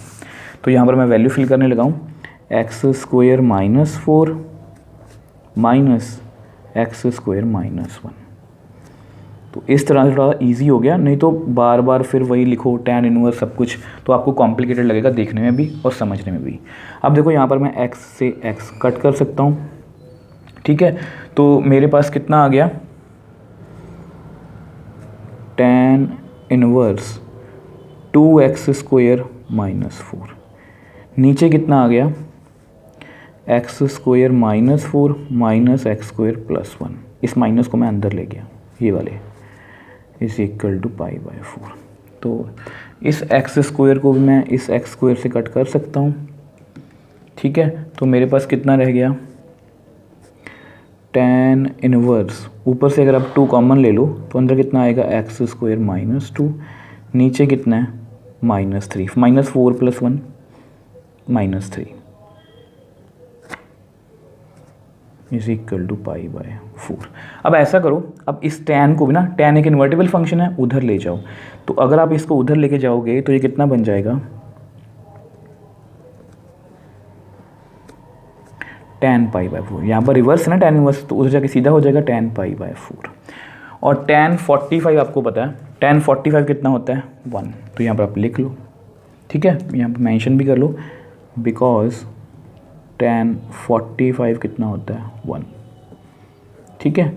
तो यहाँ पर मैं वैल्यू फिल करने लगा हूँ, x square minus 4 minus x square minus 1। तो इस तरह से थोड़ा ईजी हो गया, नहीं तो बार बार फिर वही लिखो tan इनवर्स सब कुछ, तो आपको कॉम्प्लिकेटेड लगेगा देखने में भी और समझने में भी। अब देखो यहाँ पर मैं x से x कट कर सकता हूँ। ठीक है, तो मेरे पास कितना आ गया, tan inverse 2x square minus 4, नीचे कितना आ गया x square minus 4 minus x square plus 1, इस माइनस को मैं अंदर ले गया, ये वाले is equal to pi by 4। तो इस एक्स स्क्वायर को भी मैं इस एक्स स्क्वायर से कट कर सकता हूँ। ठीक है, तो मेरे पास कितना रह गया, tan इनवर्स, ऊपर से अगर आप 2 कॉमन ले लो तो अंदर कितना आएगा एक्स स्क्वायर माइनस 2, नीचे कितना है minus 3, minus 4 plus 1 minus 3 is equal to pi by 4। अब ऐसा करो, अब इस tan को भी ना, tan एक इन्वर्टिबल फंक्शन है, उधर ले जाओ। तो अगर आप इसको उधर लेके जाओगे तो ये कितना बन जाएगा, tan पाई बाय 4। यहाँ पर रिवर्स है ना tan इनवर्स, तो उधर जाके सीधा हो जाएगा tan पाई बाय 4। और tan 45 आपको पता है, tan 45 कितना होता है 1, तो यहाँ पर आप लिख लो। ठीक है, यहाँ पर मेंशन भी कर लो, बिकॉज tan 45 कितना होता है 1। ठीक है,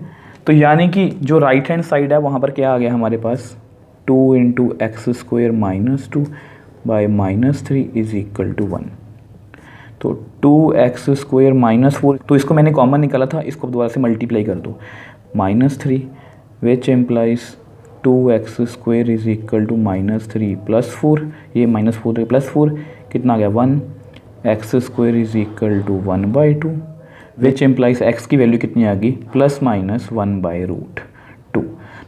तो यानी कि जो राइट हैंड साइड है वहाँ पर क्या आ गया हमारे पास, 2 into x square minus 2 by minus 3 is equal to 1। तो 2x स्क्वायर माइनस 4, तो इसको मैंने कॉमन निकाला था, इसको दोबारा से मल्टीप्लाई कर दो, minus 3 which implies 2x square is equal to minus 3 plus 4, ये माइनस 4 प्लस 4 कितना आ गया 1, x square is equal to 1 by 2 which implies x की वैल्यू कितनी आ गई, प्लस माइनस 1 बाई रूट 2।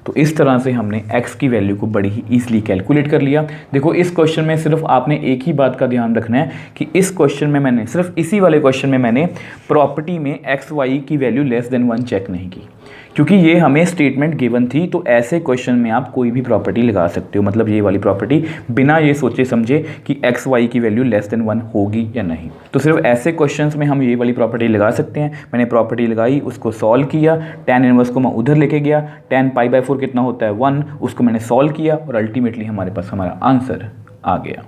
तो इस तरह से हमने x की वैल्यू को बड़ी ही ईजिली कैलकुलेट कर लिया। देखो इस क्वेश्चन में सिर्फ आपने एक ही बात का ध्यान रखना है कि इस क्वेश्चन में मैंने सिर्फ इसी वाले क्वेश्चन में मैंने प्रॉपर्टी में x y की वैल्यू लेस देन 1 चेक नहीं की, क्योंकि ये हमें स्टेटमेंट गिवन थी। तो ऐसे क्वेश्चन में आप कोई भी प्रॉपर्टी लगा सकते हो, मतलब ये वाली प्रॉपर्टी, बिना ये सोचे समझे कि एक्स वाई की वैल्यू लेस देन 1 होगी या नहीं। तो सिर्फ ऐसे क्वेश्चंस में हम ये वाली प्रॉपर्टी लगा सकते हैं। मैंने प्रॉपर्टी लगाई, उसको सॉल्व किया, tan इनवर्स को मैं उधर लेके गया, tan पाई बाय 4 कितना होता है 1, उसको मैंने सॉल्व किया और अल्टीमेटली हमारे पास हमारा आंसर आ गया।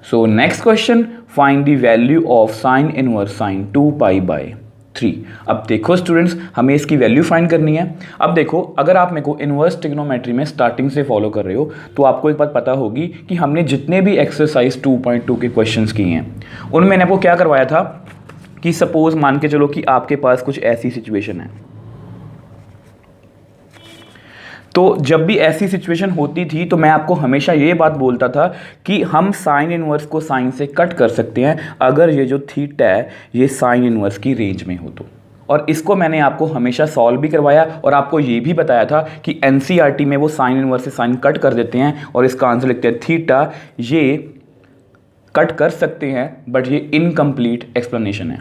सो next question, find the value of sine inverse sine 2 pi by 3। अब देखो स्टूडेंट्स, हमें इसकी वैल्यू फाइंड करनी है। अब देखो, अगर आप मेरे को इनवर्स ट्रिग्नोमेट्री में स्टार्टिंग से फॉलो कर रहे हो तो आपको एक बात पता होगी कि हमने जितने भी एक्सरसाइज 2.2 के क्वेश्चंस किए हैं उनमें मैंने आपको क्या करवाया था कि सपोज मान के चलो कि आपके पास कुछ ऐसी सिचुएशन है, तो जब भी ऐसी सिचुएशन होती थी तो मैं आपको हमेशा ये बात बोलता था कि हम साइन इनवर्स को साइन से कट कर सकते हैं अगर ये जो थीटा है ये साइन इनवर्स की रेंज में हो तो। और इसको मैंने आपको हमेशा सॉल्व भी करवाया और आपको ये भी बताया था कि एनसीईआरटी में वो साइन इनवर्स से साइन कट कर देते हैं और इसका आंसर लिखते हैं थीटा। ये कट कर सकते हैं बट ये इनकम्प्लीट एक्सप्लेनेशन है,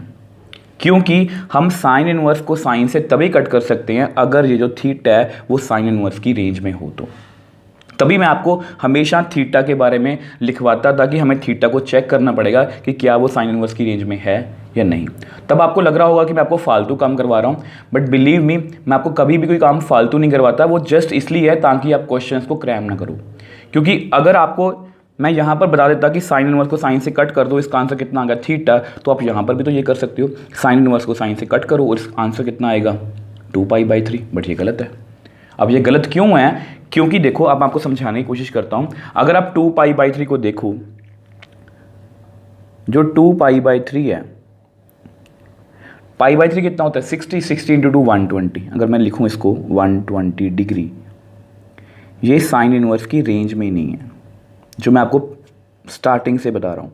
क्योंकि हम साइन इनवर्स को साइन से तभी कट कर सकते हैं अगर ये जो थीटा है वो साइन इनवर्स की रेंज में हो। तो तभी मैं आपको हमेशा थीटा के बारे में लिखवाता था कि हमें थीटा को चेक करना पड़ेगा कि क्या वो साइन इनवर्स की रेंज में है या नहीं। तब आपको लग रहा होगा कि मैं आपको फालतू काम करवा रहा हूँ, बट बिलीव मी, मैं आपको कभी भी कोई काम फालतू नहीं करवाता। वो जस्ट इसलिए है ताकि आप क्वेश्चंस को क्रैम ना करो, क्योंकि अगर आपको मैं यहाँ पर बता देता कि साइन इनवर्स को साइन से कट कर दो, इसका आंसर कितना आ गया थीटा, तो आप यहाँ पर भी तो ये कर सकते हो, साइन इनवर्स को साइन से कट करो और इसका आंसर कितना आएगा 2π/3। बट ये गलत है। अब ये गलत क्यों है? क्योंकि देखो, अब आपको समझाने की कोशिश करता हूँ। अगर आप 2π/3 को देखो, जो 2π/3 है, π/3 कितना होता है 60, 60 × 2 120। अगर मैं लिखूँ इसको 120 डिग्री, ये साइन इनवर्स की रेंज में नहीं है, जो मैं आपको स्टार्टिंग से बता रहा हूँ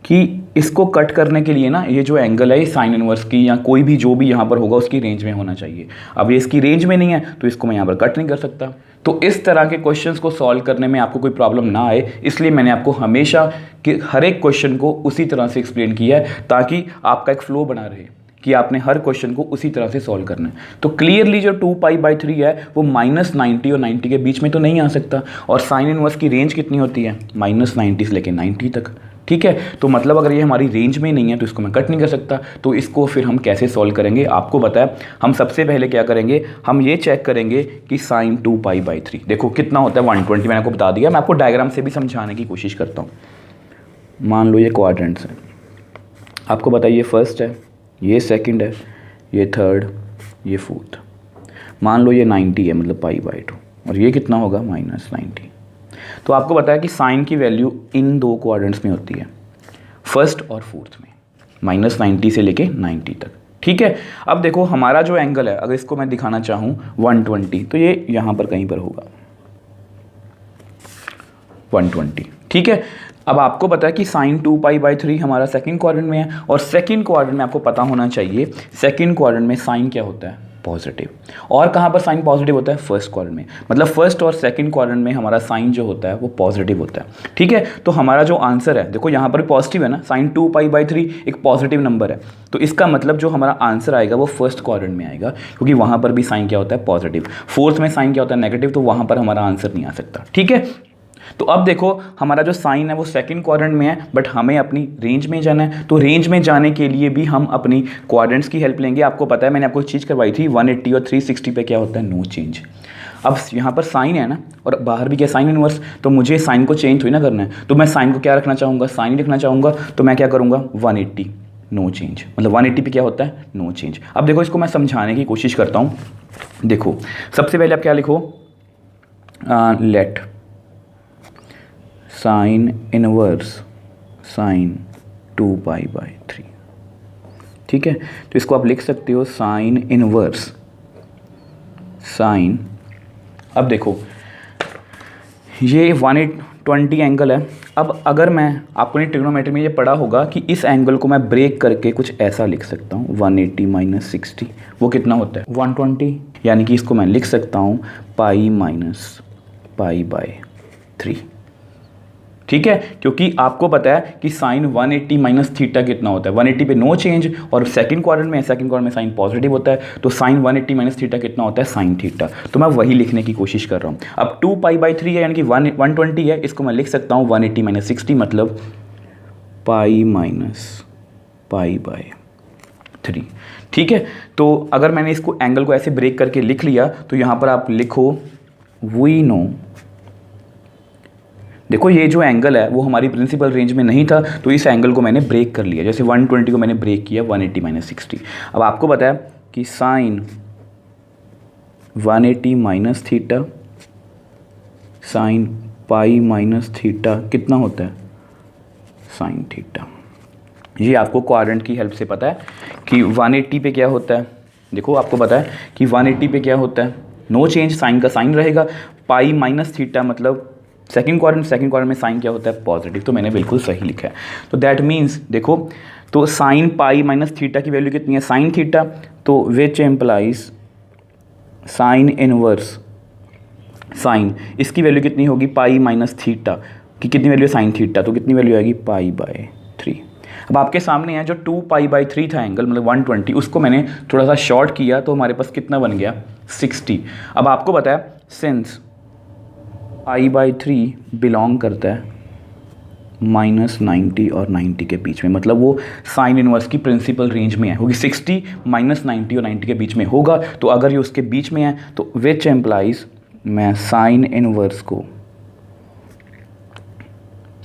कि इसको कट करने के लिए ना ये जो एंगल है साइन इनवर्स की या कोई भी जो भी यहाँ पर होगा उसकी रेंज में होना चाहिए। अब ये इसकी रेंज में नहीं है तो इसको मैं यहाँ पर कट नहीं कर सकता। तो इस तरह के क्वेश्चंस को सॉल्व करने में आपको कोई प्रॉब्लम ना आए, इसलिए मैंने आपको हमेशा कि हर एक क्वेश्चन को उसी तरह से एक्सप्लेन किया है ताकि आपका एक फ्लो बना रहे कि आपने हर क्वेश्चन को उसी तरह से सॉल्व करना है। तो क्लियरली जो 2π/3 है वो -90 और 90 के बीच में तो नहीं आ सकता, और साइन इनवर्स की रेंज कितनी होती है -90 से लेकर 90 तक। ठीक है, तो मतलब अगर ये हमारी रेंज में नहीं है तो इसको मैं कट नहीं कर सकता। तो इसको फिर हम कैसे सॉल्व करेंगे आपको बताया। हम सबसे पहले क्या करेंगे, हम ये चेक करेंगे कि साइन 2π/3 देखो कितना होता है 120। मैंने आपको बता दिया, मैं आपको डायग्राम से भी समझाने की कोशिश करता हूँ। मान लो ये क्वाड्रेंट्स है, आपको बताइए फर्स्ट है, ये सेकंड है, ये थर्ड, ये फोर्थ। मान लो ये 90 है, मतलब π/2, और ये कितना होगा -90। तो आपको बताया कि साइन की वैल्यू इन दो क्वाड्रेंट्स में होती है, फर्स्ट और फोर्थ में, -90 से लेके 90 तक। ठीक है, अब देखो हमारा जो एंगल है, अगर इसको मैं दिखाना चाहूँ 120, तो ये यहाँ पर कहीं पर होगा 120। ठीक है, अब आपको पता है कि साइन 2π/3 हमारा सेकंड क्वाड्रेंट में है, और सेकंड क्वाड्रेंट में आपको पता होना चाहिए सेकंड क्वाड्रेंट में साइन क्या होता है पॉजिटिव। और कहाँ पर साइन पॉजिटिव होता है फर्स्ट क्वाड्रेंट में, मतलब फर्स्ट और सेकंड क्वाड्रेंट में हमारा साइन जो होता है वो पॉजिटिव होता है। ठीक है, तो हमारा जो आंसर है देखो यहाँ पर भी पॉजिटिव है ना, साइन 2π/3 एक पॉजिटिव नंबर है, तो इसका मतलब जो हमारा आंसर आएगा वो फर्स्ट क्वाड्रेंट में आएगा, क्योंकि वहाँ पर भी साइन क्या होता है पॉजिटिव। फोर्थ में साइन क्या होता है नेगेटिव, तो वहाँ पर हमारा आंसर नहीं आ सकता। ठीक है, तो अब देखो हमारा जो साइन है वो सेकंड क्वाड्रेंट में है, बट हमें अपनी रेंज में जाना है। तो रेंज में जाने के लिए भी हम अपनी क्वाड्रेंट्स की हेल्प लेंगे। आपको पता है मैंने आपको चीज़ करवाई थी 180 और 360 पे क्या होता है नो चेंज। अब यहाँ पर साइन है ना, और बाहर भी क्या साइन इनवर्स, तो मुझे साइन को चेंज थोड़ी ना करना है, तो मैं साइन को क्या रखना चाहूँगा साइन लिखना चाहूँगा, तो मैं क्या करूँगा 180 नो चेंज, मतलब 180 पे क्या होता है नो चेंज। अब देखो इसको मैं समझाने की कोशिश करता हूँ। देखो सबसे पहले आप क्या लिखो, लेट साइन इनवर्स साइन 2π/3। ठीक है, तो इसको आप लिख सकते हो साइन इनवर्स साइन। अब देखो ये 120 एंगल है। अब अगर मैं आपने ट्रिग्नोमेट्री में ये पढ़ा होगा कि इस एंगल को मैं ब्रेक करके कुछ ऐसा लिख सकता हूँ 180 - 60, वो कितना होता है 120, यानी कि इसको मैं लिख सकता हूँ π-π/3। ठीक है, क्योंकि आपको पता है कि साइन 180 - थीटा कितना होता है 180 पे नो चेंज, और सेकंड क्वाड्रेंट में साइन पॉजिटिव होता है, तो साइन 180 - थीटा कितना होता है साइन थीटा। तो मैं वही लिखने की कोशिश कर रहा हूँ। अब 2π/3 है, यानी कि 120 है, इसको मैं लिख सकता हूँ 180 - 60, मतलब π-π/3। ठीक है, तो अगर मैंने इसको एंगल को ऐसे ब्रेक करके लिख लिया, तो यहाँ पर आप लिखो वी नो। देखो ये जो एंगल है वो हमारी प्रिंसिपल रेंज में नहीं था, तो इस एंगल को मैंने ब्रेक कर लिया, जैसे 120 को मैंने ब्रेक किया 180 - 60। अब आपको पता है कि साइन 180 - थीटा साइन π - थीटा कितना होता है साइन थीटा। ये आपको क्वाड्रेंट की हेल्प से पता है कि 180 पे क्या होता है। देखो आपको पता है कि 180 पे क्या होता है नो चेंज, साइन का साइन रहेगा, π - थीटा मतलब सेकंड क्वाड्रेंट में साइन क्या होता है पॉजिटिव, तो मैंने बिल्कुल सही लिखा है। तो दैट मीन्स देखो, तो साइन π - थीटा की वैल्यू कितनी है साइन थीटा, तो which implies sine inverse sine, इसकी वैल्यू कितनी होगी पाई माइनस थीटा की कितनी वैल्यू है साइन थीटा, तो कितनी वैल्यू आएगी पाई बाय 3। अब आपके सामने है जो 2 पाई बाई 3 था एंगल मतलब 120, उसको मैंने थोड़ा सा शॉर्ट किया तो हमारे पास कितना बन गया 60। अब आपको बताया सिंस पाई बाई 3 बिलोंग करता है -90 और 90 के बीच में, मतलब वो साइन इनवर्स की प्रिंसिपल रेंज में है, क्योंकि 60 -90 और 90 के बीच में होगा। तो अगर ये उसके बीच में है तो विच एम्प्लाइज, मैं साइन इनवर्स को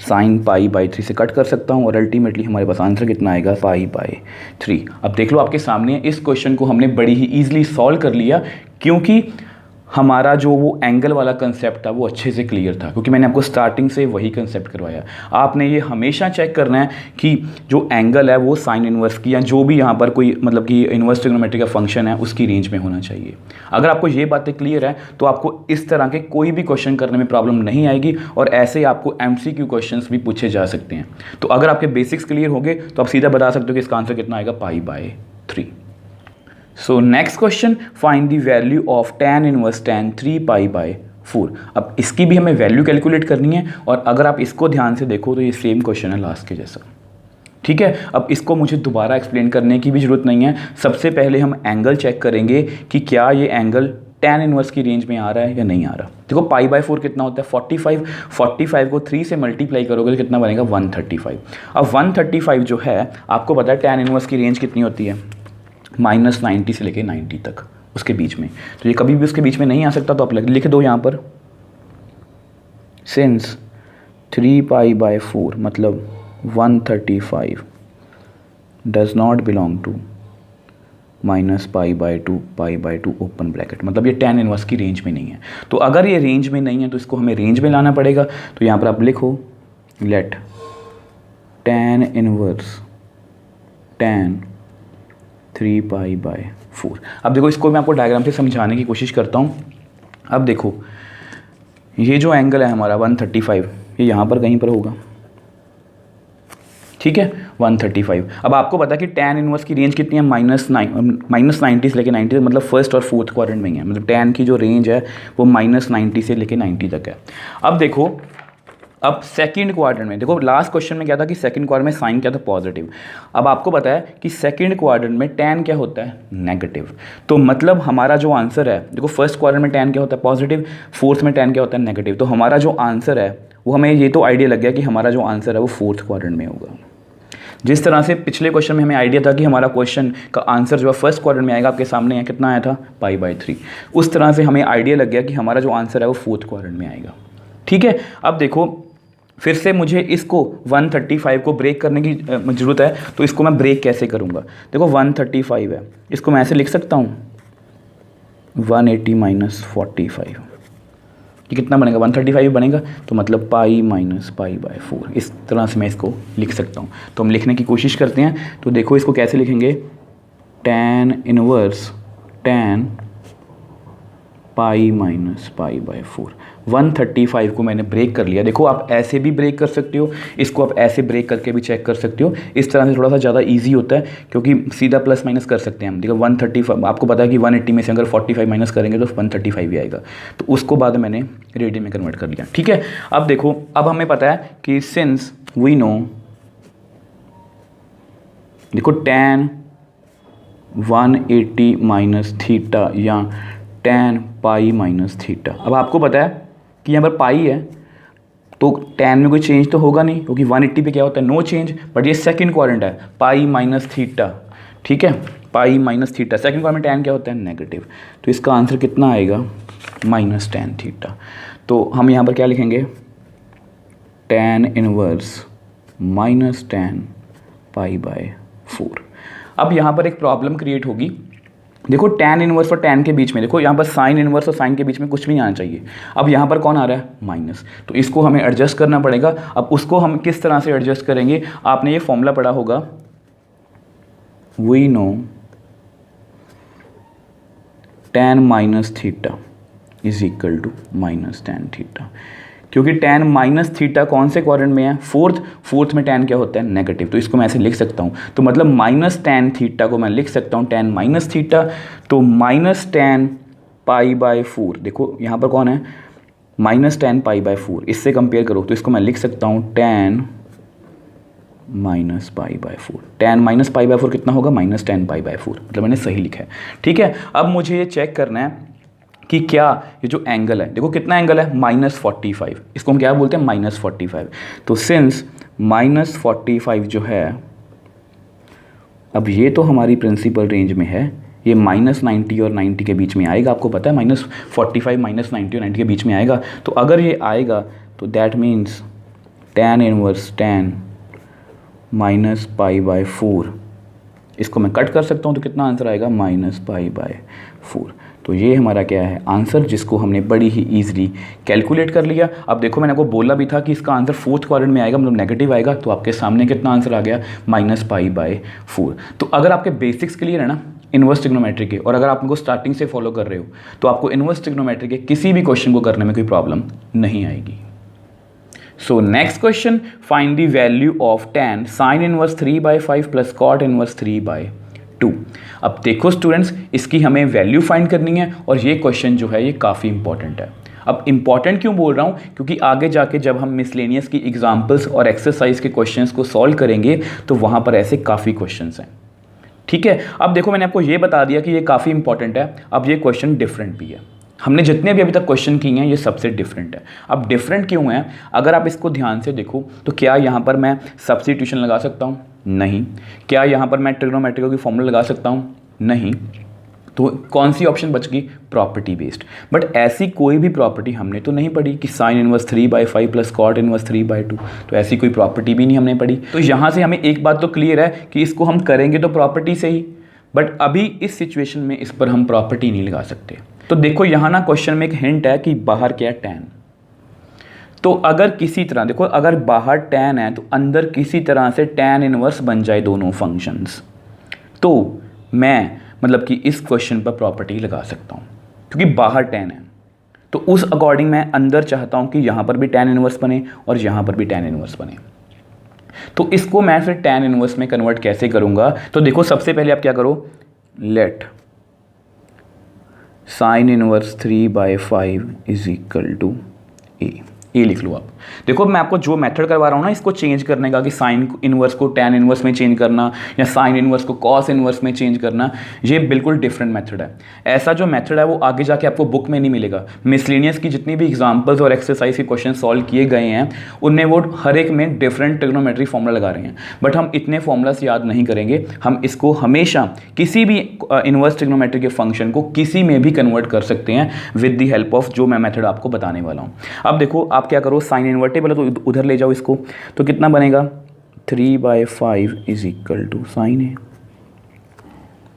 साइन पाई बाई 3 से कट कर सकता हूँ और अल्टीमेटली हमारे पास आंसर कितना आएगा पाई बाई 3। अब देख लो आपके सामने इस क्वेश्चन को हमने बड़ी ही ईजिली सॉल्व कर लिया, क्योंकि हमारा जो वो एंगल वाला कंसेप्ट था वो अच्छे से क्लियर था, क्योंकि मैंने आपको स्टार्टिंग से वही कंसेप्ट करवाया। आपने ये हमेशा चेक करना है कि जो एंगल है वो साइन इनवर्स की या जो भी यहाँ पर कोई मतलब कि इनवर्स ट्रिग्नोमेट्री का फंक्शन है उसकी रेंज में होना चाहिए। अगर आपको ये बातें क्लियर है तो आपको इस तरह के कोई भी क्वेश्चन करने में प्रॉब्लम नहीं आएगी, और ऐसे ही आपको MCQ क्वेश्चन भी पूछे जा सकते हैं। तो अगर आपके बेसिक्स क्लियर हो गए तो आप सीधा बता सकते हो कि इसका आंसर कितना आएगा पाई by 3। So next question, find the value of tan inverse tan 3 pi by 4। अब इसकी भी हमें वैल्यू कैलकुलेट करनी है, और अगर आप इसको ध्यान से देखो तो ये सेम क्वेश्चन है लास्ट के जैसा। ठीक है, अब इसको मुझे दोबारा एक्सप्लेन करने की भी जरूरत नहीं है। सबसे पहले हम एंगल चेक करेंगे कि क्या ये एंगल tan इनवर्स की रेंज में आ रहा है या नहीं आ रहा। देखो पाई बाय 4 कितना होता है 45, 45 को 3 से मल्टीप्लाई करोगे तो कितना बनेगा 135। अब 135 जो है आपको पता है tan इनवर्स की रेंज कितनी होती है -90 से लेके 90 तक, उसके बीच में। तो ये कभी भी उसके बीच में नहीं आ सकता, तो आप लिख दो यहाँ पर सिंस 3 पाई बाय 4 मतलब 135 does not belong to -pi by 2 open bracket, मतलब ये tan इनवर्स की रेंज में नहीं है। तो अगर ये रेंज में नहीं है तो इसको हमें रेंज में लाना पड़ेगा। तो यहाँ पर आप लिखो let tan inverse tan 3 pi by 4। अब देखो इसको मैं आपको डायग्राम से समझाने की कोशिश करता हूँ। अब देखो ये जो एंगल है हमारा 135, ये यहाँ पर कहीं पर होगा, ठीक है 135। अब आपको पता है कि tan इनवर्स की रेंज कितनी है -90 से लेके 90 तक, मतलब फर्स्ट और फोर्थ क्वाड्रेंट में ही है, मतलब tan की जो रेंज है वो -90 से लेके 90 तक है। अब देखो अब सेकंड क्वाड्रेंट में देखो, लास्ट क्वेश्चन में क्या था कि सेकंड क्वाड्रेंट में साइन क्या था पॉजिटिव। अब आपको पता है कि सेकंड क्वाड्रेंट में tan क्या होता है नेगेटिव। तो मतलब हमारा जो आंसर है, देखो फर्स्ट क्वाड्रेंट में tan क्या होता है पॉजिटिव, फोर्थ में tan क्या होता है नेगेटिव। तो हमारा जो आंसर है वो, हमें ये तो आइडिया लग गया कि हमारा जो आंसर है वो फोर्थ क्वाड्रेंट में होगा। जिस तरह से पिछले क्वेश्चन में हमें आइडिया था कि हमारा क्वेश्चन का आंसर जो है फर्स्ट क्वाड्रेंट में आएगा, आपके सामने है कितना आया था पाई बाय 3, उस तरह से हमें आइडिया लग गया कि हमारा जो आंसर है वो फोर्थ क्वाड्रेंट में आएगा। ठीक है, अब देखो फिर से मुझे इसको 135 को ब्रेक करने की ज़रूरत है, तो इसको मैं ब्रेक कैसे करूँगा। देखो 135 है, इसको मैं ऐसे लिख सकता हूँ 180 माइनस 45, ये कितना बनेगा 135 बनेगा, तो मतलब पाई माइनस पाई बाय 4, इस तरह से मैं इसको लिख सकता हूँ। तो हम लिखने की कोशिश करते हैं। तो देखो इसको कैसे लिखेंगे, tan inverse tan pi minus pi by 4। 135 को मैंने ब्रेक कर लिया। देखो आप ऐसे भी ब्रेक कर सकते हो, इसको आप ऐसे ब्रेक करके भी चेक कर सकते हो। इस तरह से थोड़ा सा ज़्यादा इजी होता है, क्योंकि सीधा प्लस माइनस कर सकते हैं हम। देखो 135 आपको पता है कि 180 में से अगर 45 माइनस करेंगे तो 135 ही आएगा, तो उसको बाद में मैंने रेडियन में कन्वर्ट कर लिया। ठीक है, अब देखो अब हमें पता है कि सिंस वी नो, देखो tan 180 माइनस थीटा या tan पाई माइनस थीटा। अब आपको पता है कि यहाँ पर पाई है तो tan में कोई चेंज तो होगा नहीं, क्योंकि 180 पे क्या होता है नो चेंज। बट ये सेकंड क्वाड्रेंट है पाई माइनस थीटा, ठीक है pi minus theta, second quadrant में tan क्या होता है नेगेटिव। तो इसका आंसर कितना आएगा -tan थीटा। तो हम यहाँ पर क्या लिखेंगे tan inverse -tan pi by 4। अब यहाँ पर एक प्रॉब्लम क्रिएट होगी। देखो tan इनवर्स और tan के बीच में, देखो यहाँ पर साइन इनवर्स और साइन के बीच में कुछ नहीं आना चाहिए। अब यहाँ पर कौन आ रहा है माइनस, तो इसको हमें एडजस्ट करना पड़ेगा। अब उसको हम किस तरह से एडजस्ट करेंगे, आपने ये फॉर्मूला पढ़ा होगा, we know tan minus theta is equal to -tan theta. क्योंकि tan माइनस थीटा कौन से क्वाड्रेंट में है, फोर्थ में tan क्या होता है, नेगेटिव, तो इसको मैं ऐसे लिख सकता हूँ। तो मतलब माइनस tan थीटा को मैं लिख सकता हूँ tan माइनस थीटा, तो माइनस tan पाई बाय 4, देखो यहाँ पर कौन है, माइनस tan पाई बाय 4, इससे कंपेयर करो तो इसको मैं लिख सकता हूँ tan minus pi by 4। tan minus pi by 4 कितना होगा, माइनस tan पाई बाय 4, मतलब मैंने सही लिखा है। ठीक है, अब मुझे ये चेक करना है कि क्या ये जो एंगल है, देखो कितना एंगल है, -45, इसको हम क्या बोलते हैं, -45। तो सिंस -45 जो है, अब ये तो हमारी प्रिंसिपल रेंज में है, ये -90 और 90 के बीच में आएगा, आपको पता है -45 -90 और 90 के बीच में आएगा। तो अगर ये आएगा तो that means tan inverse tan minus pi by 4, इसको मैं कट कर सकता हूँ तो कितना आंसर आएगा, -π/4। तो ये हमारा क्या है, आंसर, जिसको हमने बड़ी ही ईजिली कैलकुलेट कर लिया। अब देखो मैंने आपको बोला भी था कि इसका आंसर फोर्थ क्वाड्रेंट में आएगा, मतलब नेगेटिव आएगा, तो आपके सामने कितना आंसर आ गया, -π/4। तो अगर आपके बेसिक्स क्लियर है ना इनवर्स ट्रिग्नोमेट्री के, और अगर आप इनको स्टार्टिंग से फॉलो कर रहे हो, तो आपको इनवर्स ट्रिग्नोमेट्री के किसी भी क्वेश्चन को करने में कोई प्रॉब्लम नहीं आएगी। So next question, find the value of tan sin inverse 3/5 plus cot inverse 3/2। अब देखो स्टूडेंट्स, इसकी हमें वैल्यू फाइंड करनी है, और ये क्वेश्चन जो है ये काफ़ी इंपॉर्टेंट है। अब इंपॉर्टेंट क्यों बोल रहा हूँ, क्योंकि आगे जाके जब हम मिसलेनियस की एग्जाम्पल्स और एक्सरसाइज के क्वेश्चंस को सॉल्व करेंगे तो वहाँ पर ऐसे काफ़ी क्वेश्चंस हैं। ठीक है, अब देखो मैंने आपको ये बता दिया कि ये काफ़ी इंपॉर्टेंट है। अब ये क्वेश्चन डिफरेंट भी है, हमने जितने भी अभी तक क्वेश्चन किए हैं ये सबसे डिफरेंट है। अब डिफरेंट क्यों है, अगर आप इसको ध्यान से देखो तो क्या यहाँ पर मैं सब्स्टिट्यूशन लगा सकता हूँ, नहीं। क्या यहाँ पर मैं ट्रिग्नोमेट्रिक की फॉर्मूला लगा सकता हूँ, नहीं। तो कौन सी ऑप्शन बच गई, प्रॉपर्टी बेस्ड। बट ऐसी कोई भी प्रॉपर्टी हमने तो नहीं पढ़ी कि sine inverse 3/5 plus cot inverse 3/2, तो ऐसी कोई प्रॉपर्टी भी नहीं हमने पढ़ी। तो यहाँ से हमें एक बात तो क्लियर है कि इसको हम करेंगे तो प्रॉपर्टी से ही, बट अभी इस सिचुएशन में इस पर हम प्रॉपर्टी नहीं लगा सकते। तो देखो यहाँ ना क्वेश्चन में एक हिंट है कि बाहर क्या है, tan। तो अगर किसी तरह देखो, अगर बाहर tan है तो अंदर किसी तरह से tan इनवर्स बन जाए दोनों फंक्शंस, तो मैं मतलब कि इस क्वेश्चन पर प्रॉपर्टी लगा सकता हूँ, क्योंकि बाहर tan है। तो उस अकॉर्डिंग मैं अंदर चाहता हूँ कि यहाँ पर भी tan इनवर्स बने और यहाँ पर भी tan इनवर्स बने। तो इसको मैं फिर tan इनवर्स में कन्वर्ट कैसे करूँगा, तो देखो सबसे पहले आप क्या करो, let sine inverse 3/5 is equal to A लिख लो आप। देखो मैं आपको जो मेथड करवा रहा हूँ ना इसको चेंज करने का, कि साइन इनवर्स को tan इनवर्स में चेंज करना या साइन इनवर्स को कॉस इनवर्स में चेंज करना, ये बिल्कुल डिफरेंट मेथड है। ऐसा जो मेथड है वो आगे जाके आपको बुक में नहीं मिलेगा। मिसलेनियस की जितनी भी एग्जांपल्स और एक्सरसाइज के क्वेश्चन सॉल्व किए गए हैं उनमें वो हर एक में डिफरेंट ट्रिग्नोमेट्री फॉर्मूला लगा रहे हैं, बट हम इतने फॉर्मूलास याद नहीं करेंगे। हम इसको हमेशा किसी भी इनवर्स ट्रिग्नोमेट्री के फंक्शन को किसी में भी कन्वर्ट कर सकते हैं विद द हेल्प ऑफ जो मैं मेथड आपको बताने वाला हूँ। अब देखो आप क्या करो, साइन इन्वर्टेबल है तो उधर ले जाओ इसको, तो कितना बनेगा, 3/5 इज इक्वल टू साइन ए।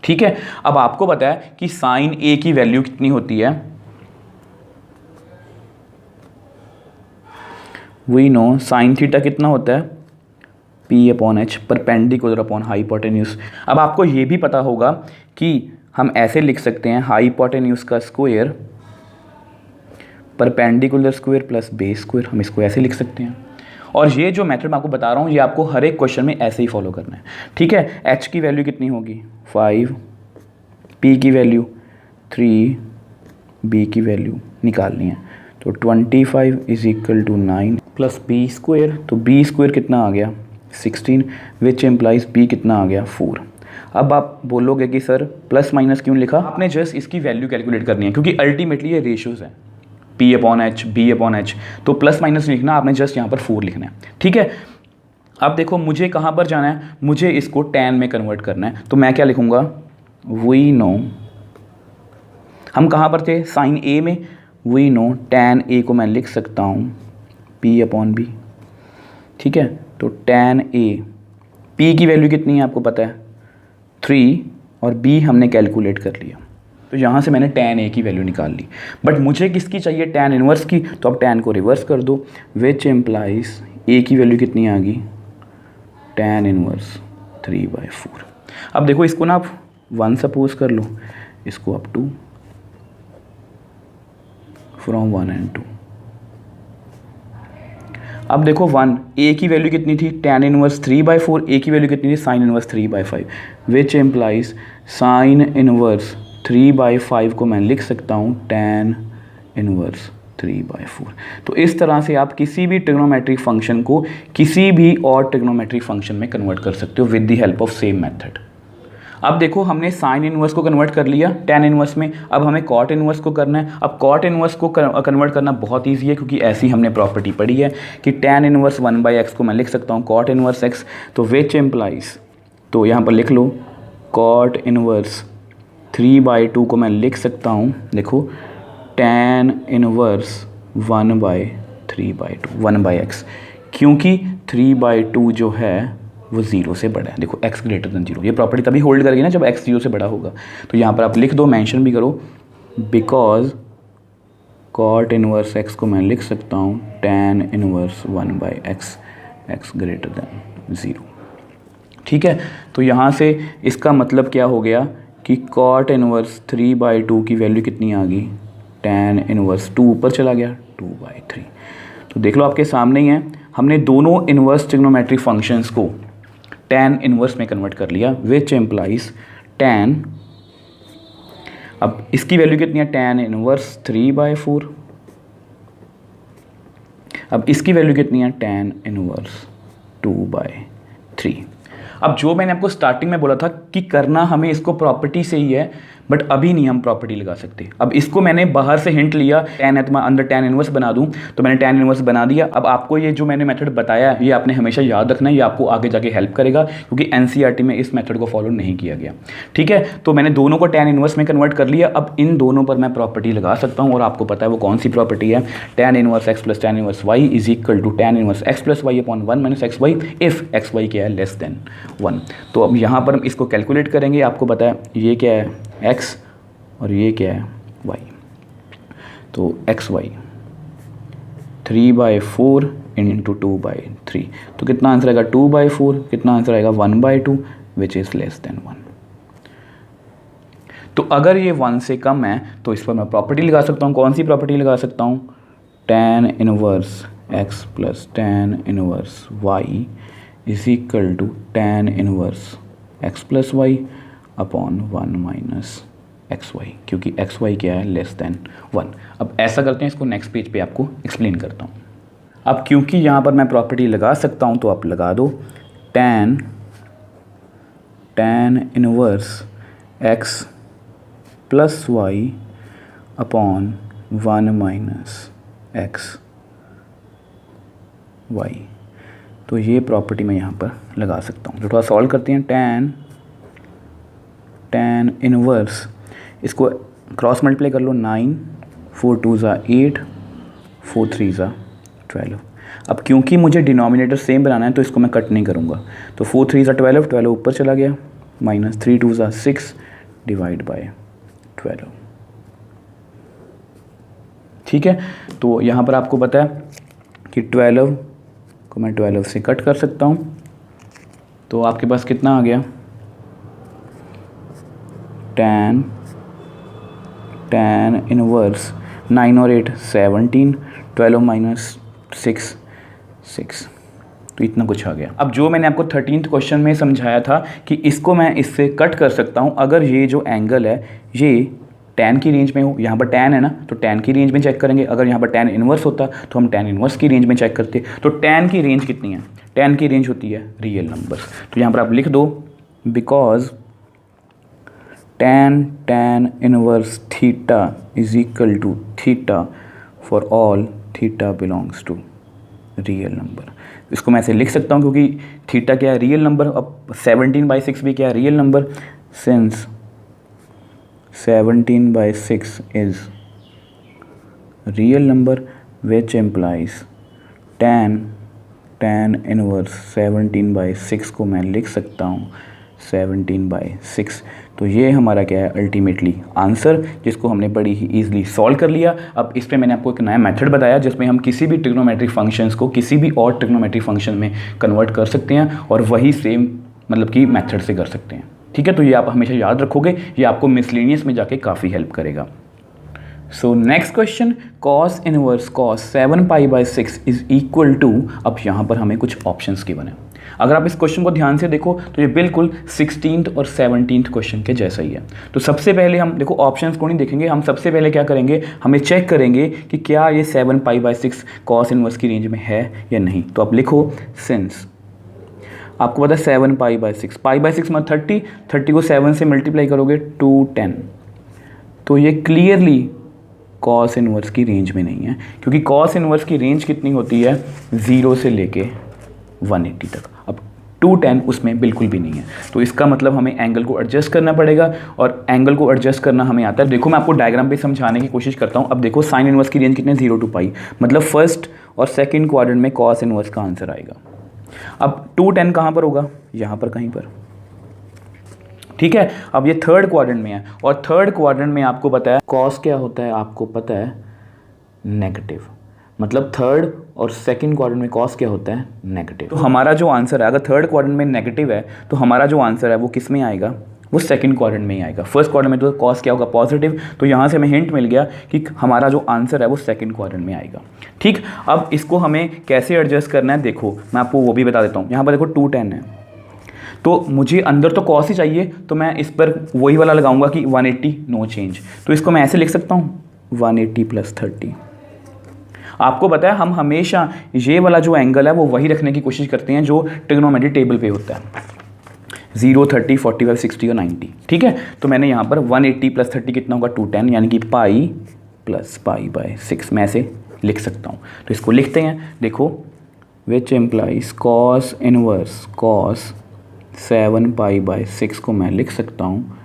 ठीक है, अब आपको पता है कि साइन ए की वैल्यू कितनी होती है, वी नो साइन थीटा कितना होता है, P/H परपेंडिकुलर अपॉन हाइपोटेन्यूज। अब आपको ये भी पता होगा कि हम ऐसे लिख सकते हैं, हाइपोटेन्यूज का square perpendicular square plus base square, हम इसको ऐसे लिख सकते हैं। और ये जो मेथड मैं आपको बता रहा हूँ ये आपको हर एक क्वेश्चन में ऐसे ही फॉलो करना है। ठीक है, h की वैल्यू कितनी होगी 5, p की वैल्यू 3, b की वैल्यू निकालनी है, तो 25 is equal to 9 plus b square, तो बी स्क्वायर कितना आ गया 16, विच एम्प्लाइज b कितना आ गया 4। अब आप बोलोगे कि सर प्लस माइनस क्यों लिखा, आपने जस्ट इसकी वैल्यू कैलकुलेट करनी है, क्योंकि अल्टीमेटली ये रेशियोज हैं P/H B/H, तो प्लस माइनस लिखना, आपने जस्ट यहाँ पर 4 लिखना है। ठीक है, अब देखो मुझे कहाँ पर जाना है, मुझे इसको tan में कन्वर्ट करना है, तो मैं क्या लिखूँगा, वी नो, हम कहाँ पर थे, साइन ए में, वी नो tan a को मैं लिख सकता हूँ P/B। ठीक है, तो tan a, p की वैल्यू कितनी है आपको पता है 3, और b हमने कैलकुलेट कर लिया, तो यहाँ से मैंने tan a की वैल्यू निकाल ली। बट मुझे किसकी चाहिए, tan इनवर्स की, तो अब tan को रिवर्स कर दो, विच एम्प्लाइज a की वैल्यू कितनी आ गई, tan इनवर्स 3/4। अब देखो इसको ना आप 1 सपोज कर लो, इसको आप 2 फ्रॉम 1 and 2, अब देखो 1, ए की वैल्यू कितनी थी, tan इनवर्स 3/4, ए की वैल्यू कितनी थी, sign inverse 3/5, which implies sign inverse 3/5 को मैं लिख सकता हूँ tan इनवर्स 3/4। तो इस तरह से आप किसी भी ट्रिग्नोमेट्रिक फंक्शन को किसी भी और ट्रिग्नोमेट्रिक फंक्शन में कन्वर्ट कर सकते हो with the help of same method. अब देखो हमने साइन इनवर्स को कन्वर्ट कर लिया tan इनवर्स में, अब हमें कॉट इनवर्स को करना है। अब कॉट इनवर्स को कन्वर्ट करना बहुत ईजी है, क्योंकि ऐसी हमने प्रॉपर्टी पढ़ी है कि tan इनवर्स 1/x को मैं लिख सकता हूँ कॉट इनवर्स x, तो विच एम्प्लाइज, तो यहाँ पर लिख लो कॉट इनवर्स 3/2 को मैं लिख सकता हूँ, देखो tan इनवर्स 1/3/2 1/x, क्योंकि 3/2 जो है वो 0 से बड़ा है। देखो x ग्रेटर देन 0, ये प्रॉपर्टी तभी होल्ड करेगी ना जब x 0 से बड़ा होगा। तो यहाँ पर आप लिख दो, मेंशन भी करो, बिकॉज कॉट इनवर्स x को मैं लिख सकता हूँ tan inverse 1/x, x greater than 0। ठीक है, तो यहाँ से इसका मतलब क्या हो गया कि कॉट इनवर्स 3/2 की वैल्यू कितनी आ गई, tan इनवर्स 2 ऊपर चला गया 2/3। तो देख लो आपके सामने ही है, हमने दोनों इनवर्स ट्रिग्नोमेट्रिक फंक्शंस को tan इनवर्स में कन्वर्ट कर लिया, विच एम्प्लाइज tan, अब इसकी वैल्यू कितनी है tan इनवर्स 3/4, अब इसकी वैल्यू कितनी है tan इनवर्स 2/3। अब जो मैंने आपको स्टार्टिंग में बोला था कि करना हमें इसको प्रॉपर्टी से ही है, बट अभी नहीं हम प्रॉपर्टी लगा सकते। अब इसको मैंने बाहर से हिंट लिया, tan है तो मैं अंदर tan इनवर्स बना दूं, तो मैंने tan इनवर्स बना दिया। अब आपको ये जो मैंने मेथड बताया है ये आपने हमेशा याद रखना है, ये आपको आगे जाके हेल्प करेगा, क्योंकि एनसीईआरटी में इस मेथड को फॉलो नहीं किया गया। ठीक है, तो मैंने दोनों को tan इनवर्स में कन्वर्ट कर लिया। अब इन दोनों पर मैं प्रॉपर्टी लगा सकता हूँ, और आपको पता है वो कौन सी प्रॉपर्टी है, tan inverse x plus tan inverse y is equal to tan inverse x plus Y upon 1 minus x y if x y क्या है लेस देन 1। तो अब यहाँ पर हम इसको कैलकुलेट करेंगे, आपको पता है ये क्या है x और ये क्या है y, तो एक्स वाई 3/4 इंटू 2/3, तो कितना आंसर आएगा 2/4, कितना आंसर आएगा 1/2 विच इज़ लेस देन 1। तो अगर ये 1 से कम है तो इस पर मैं प्रॉपर्टी लगा सकता हूँ। कौन सी प्रॉपर्टी लगा सकता हूँ, tan inverse x plus tan inverse y is equal to tan inverse x plus Y upon 1 minus x y, क्योंकि एक्स वाई क्या है लेस देन 1। अब ऐसा करते हैं, इसको नेक्स्ट पेज पे आपको एक्सप्लेन करता हूँ। अब क्योंकि यहाँ पर मैं प्रॉपर्टी लगा सकता हूँ तो आप लगा दो tan inverse x plus Y upon 1 minus x y. तो ये प्रॉपर्टी मैं यहाँ पर लगा सकता हूँ। तो थोड़ा सॉल्व करते हैं, tan इनवर्स, इसको क्रॉस मल्टीप्लाई कर लो, 9 4 2 8 4 3 12। अब क्योंकि मुझे डिनोमिनेटर सेम बनाना है तो इसको मैं कट नहीं करूँगा, तो 4 3 12, 12 ऊपर चला गया, माइनस 3 2 6 डिवाइड बाय 12। ठीक है, तो यहाँ पर आपको पता है कि 12 को मैं 12 से कट कर सकता हूँ, तो आपके पास कितना आ गया, tan इनवर्स 9 और 8 17, 12 माइनस 6 6, तो इतना कुछ आ गया। अब जो मैंने आपको 13th क्वेश्चन में समझाया था कि इसको मैं इससे कट कर सकता हूँ अगर ये जो एंगल है ये tan की रेंज में हो। यहाँ पर tan है ना, तो tan की रेंज में चेक करेंगे। अगर यहाँ पर tan इनवर्स होता तो हम tan इनवर्स की रेंज में चेक करते। तो tan की रेंज कितनी है, tan की रेंज होती है रियल नंबर्स। तो यहाँ पर आप लिख दो because tan inverse theta is equal to theta for all theta belongs to real number. इसको मैं ऐसे लिख सकता हूँ क्योंकि थीटा क्या है रियल नंबर। अब 17/6 भी क्या है real number, since 17/6 is real number which implies tan inverse 17/6 को मैं लिख सकता हूँ 17/6। तो ये हमारा क्या है अल्टीमेटली आंसर, जिसको हमने बड़ी ही ईजिली सॉल्व कर लिया। अब इस पे मैंने आपको एक नया मेथड बताया जिसमें हम किसी भी ट्रिग्नोमेट्रिक फंक्शंस को किसी भी और ट्रिग्नोमेट्रिक फंक्शन में कन्वर्ट कर सकते हैं और वही सेम मतलब कि मेथड से कर सकते हैं। ठीक है, तो ये आप हमेशा याद रखोगे, ये आपको मिसलेनियस में जाके काफ़ी हेल्प करेगा। So next question, cos inverse cos 7π/6 is equal to, अब यहाँ पर हमें कुछ ऑप्शंस गिवन है। अगर आप इस क्वेश्चन को ध्यान से देखो तो ये बिल्कुल 16th और 17th क्वेश्चन के जैसा ही है। तो सबसे पहले हम देखो ऑप्शंस को नहीं देखेंगे, हम सबसे पहले क्या करेंगे, हमें चेक करेंगे कि क्या ये 7π/6 cos इनवर्स की रेंज में है या नहीं। तो आप लिखो सिंस आपको पता है 7π/6, π/6 मतलब 30 को 7 से मल्टीप्लाई करोगे 210, तो ये क्लियरली cos इनवर्स की रेंज में नहीं है, क्योंकि cos इनवर्स की रेंज कितनी होती है 0 से लेके 180 तक। अब 210 उसमें बिल्कुल भी नहीं है, तो इसका मतलब हमें एंगल को एडजस्ट करना पड़ेगा, और एंगल को एडजस्ट करना हमें आता है। देखो मैं आपको डायग्राम पे समझाने की कोशिश करता हूँ। अब देखो साइन इनवर्स की रेंज कितनी है 0 to π, मतलब फर्स्ट और सेकंड क्वाड्रेंट में cos इनवर्स का आंसर आएगा। अब 210 कहाँ पर होगा, यहाँ पर कहीं पर, ठीक है। अब ये थर्ड क्वाड्रेंट में है, और थर्ड क्वाड्रेंट में आपको पता है cos क्या होता है, आपको पता है नेगेटिव, मतलब थर्ड और सेकंड क्वाड्रेंट में cos क्या होता है नेगेटिव। तो हमारा जो आंसर है, अगर थर्ड क्वाड्रेंट में नेगेटिव है तो हमारा जो आंसर है वो किस में आएगा, वो सेकंड क्वाड्रेंट में ही आएगा। फर्स्ट क्वाड्रेंट में तो cos क्या होगा पॉजिटिव, तो यहाँ से हमें हिंट मिल गया कि हमारा जो आंसर है वो सेकंड क्वाड्रेंट में आएगा। ठीक, अब इसको हमें कैसे एडजस्ट करना है, देखो मैं आपको वो भी बता देता हूँ। यहाँ पर देखो 210 है, तो मुझे अंदर तो cos ही चाहिए, तो मैं इस पर वही वाला लगाऊंगा कि 180 नो चेंज। तो इसको मैं ऐसे लिख सकता हूँ 180 + 30। आपको पता है हम हमेशा ये वाला जो एंगल है वो वही रखने की कोशिश करते हैं जो ट्रिग्नोमेट्री टेबल पे होता है, 0, 30, 45, 60 और 90। ठीक है, तो मैंने यहाँ पर 180 + 30 कितना होगा 210, यानी कि पाई + π/6 मैं ऐसे लिख सकता हूँ। तो इसको लिखते हैं, देखो which implies cos inverse cos 7π/6 को मैं लिख सकता हूँ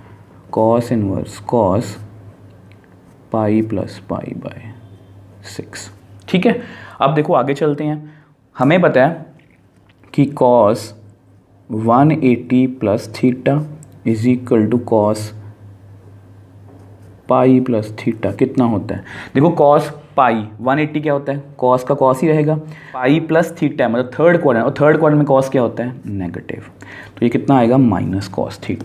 cos इनवर्स cos पाई + π/6। ठीक है, अब देखो आगे चलते हैं। हमें पता है कि cos 180 + θ is equal to cos pi + θ कितना होता है। देखो cos पाई 180 क्या होता है, cos का cos ही रहेगा, पाई + θ मतलब थर्ड क्वाड्रेंट, और थर्ड क्वाड्रेंट में cos क्या होता है नेगेटिव, तो ये कितना आएगा -cos θ।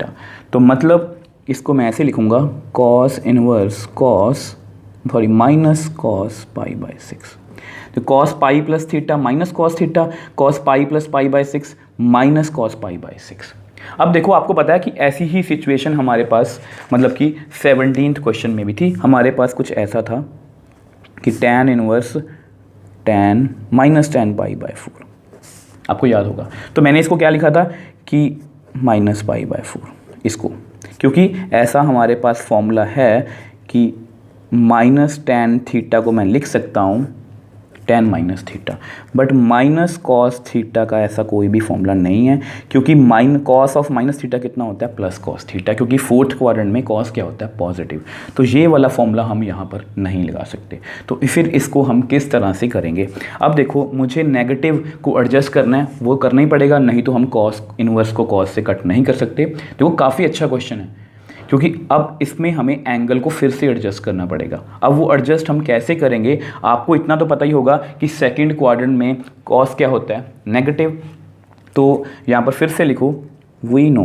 तो मतलब इसको मैं ऐसे लिखूंगा cos इनवर्स cos -cos π/6। तो cos pi + θ -cos θ, cos pi + π/6 -cos π/6। अब देखो आपको पता है कि ऐसी ही सिचुएशन हमारे पास मतलब कि 17th क्वेश्चन में भी थी। हमारे पास कुछ ऐसा था कि tan इनवर्स tan -tan π/4, आपको याद होगा। तो मैंने इसको क्या लिखा था कि -π/4 इसको, क्योंकि ऐसा हमारे पास फॉर्मूला है कि -tan θ को मैं लिख सकता हूँ tan -θ, बट -cos θ का ऐसा कोई भी फॉर्मूला नहीं है, क्योंकि cos ऑफ -θ कितना होता है +cos θ, क्योंकि फोर्थ क्वाड्रेंट में cos क्या होता है पॉजिटिव। तो ये वाला फॉर्मूला हम यहाँ पर नहीं लगा सकते। तो फिर इसको हम किस तरह से करेंगे। अब देखो मुझे नेगेटिव को एडजस्ट करना है, वो करना ही पड़ेगा, नहीं तो हम cos इनवर्स को cos से कट नहीं कर सकते। देखो काफ़ी अच्छा क्वेश्चन है, क्योंकि अब इसमें हमें एंगल को फिर से एडजस्ट करना पड़ेगा। अब वो एडजस्ट हम कैसे करेंगे, आपको इतना तो पता ही होगा कि सेकंड क्वाड्रेंट में cos क्या होता है नेगेटिव। तो यहाँ पर फिर से लिखो वी नो,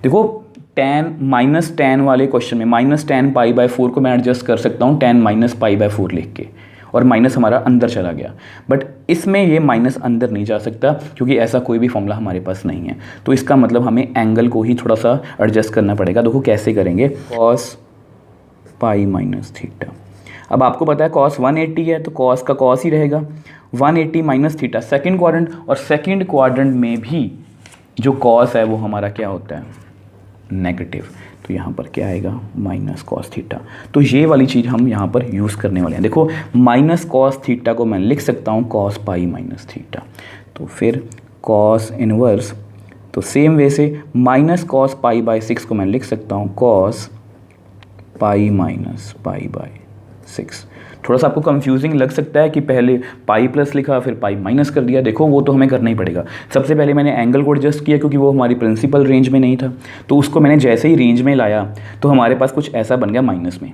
देखो tan वाले क्वेश्चन में -tan π/4 को मैं एडजस्ट कर सकता हूँ tan -π/4 लिख के, और माइनस हमारा अंदर चला गया, बट इसमें ये माइनस अंदर नहीं जा सकता क्योंकि ऐसा कोई भी फॉर्मूला हमारे पास नहीं है। तो इसका मतलब हमें एंगल को ही थोड़ा सा एडजस्ट करना पड़ेगा। देखो कैसे करेंगे, cos पाई -θ। अब आपको पता है cos 180 है तो cos का cos ही रहेगा, 180 -θ सेकंड क्वाड्रेंट, और सेकंड क्वाड्रेंट में भी जो cos है वो हमारा क्या होता है नेगेटिव। तो यहाँ पर क्या आएगा -cos θ। तो ये वाली चीज़ हम यहाँ पर यूज़ करने वाले हैं। देखो -cos θ को मैं लिख सकता हूँ cos पाई -θ। तो फिर cos इनवर्स, तो सेम वे से -cos π/6 को मैं लिख सकता हूँ cos पाई -π/6। थोड़ा सा आपको कंफ्यूजिंग लग सकता है कि पहले पाई प्लस लिखा फिर पाई माइनस कर दिया। देखो वो तो हमें करना ही पड़ेगा। सबसे पहले मैंने एंगल को एडजस्ट किया क्योंकि वो हमारी प्रिंसिपल रेंज में नहीं था, तो उसको मैंने जैसे ही रेंज में लाया तो हमारे पास कुछ ऐसा बन गया माइनस में।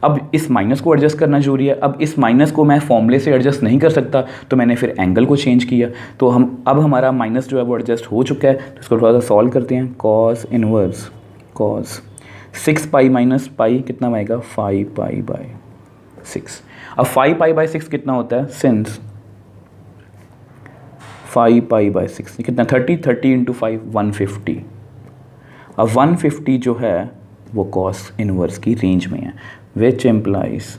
अब इस माइनस को एडजस्ट करना जरूरी है। अब इस माइनस को मैं फॉर्मूले से एडजस्ट नहीं कर सकता, तो मैंने फिर एंगल को चेंज किया। तो अब हमारा माइनस जो है वो एडजस्ट हो चुका है। तो इसको थोड़ा सा सॉल्व करते हैं। Cos inverse cos 6 pi minus pi कितना आएगा 5 पाई बाय 6। अब 5 पाई बाय 6 कितना होता है, सिंस 5 पाई बाय 6 कितना 30 इंटू 5 150। अब 150 जो है वो कॉस इनवर्स की रेंज में है, which implies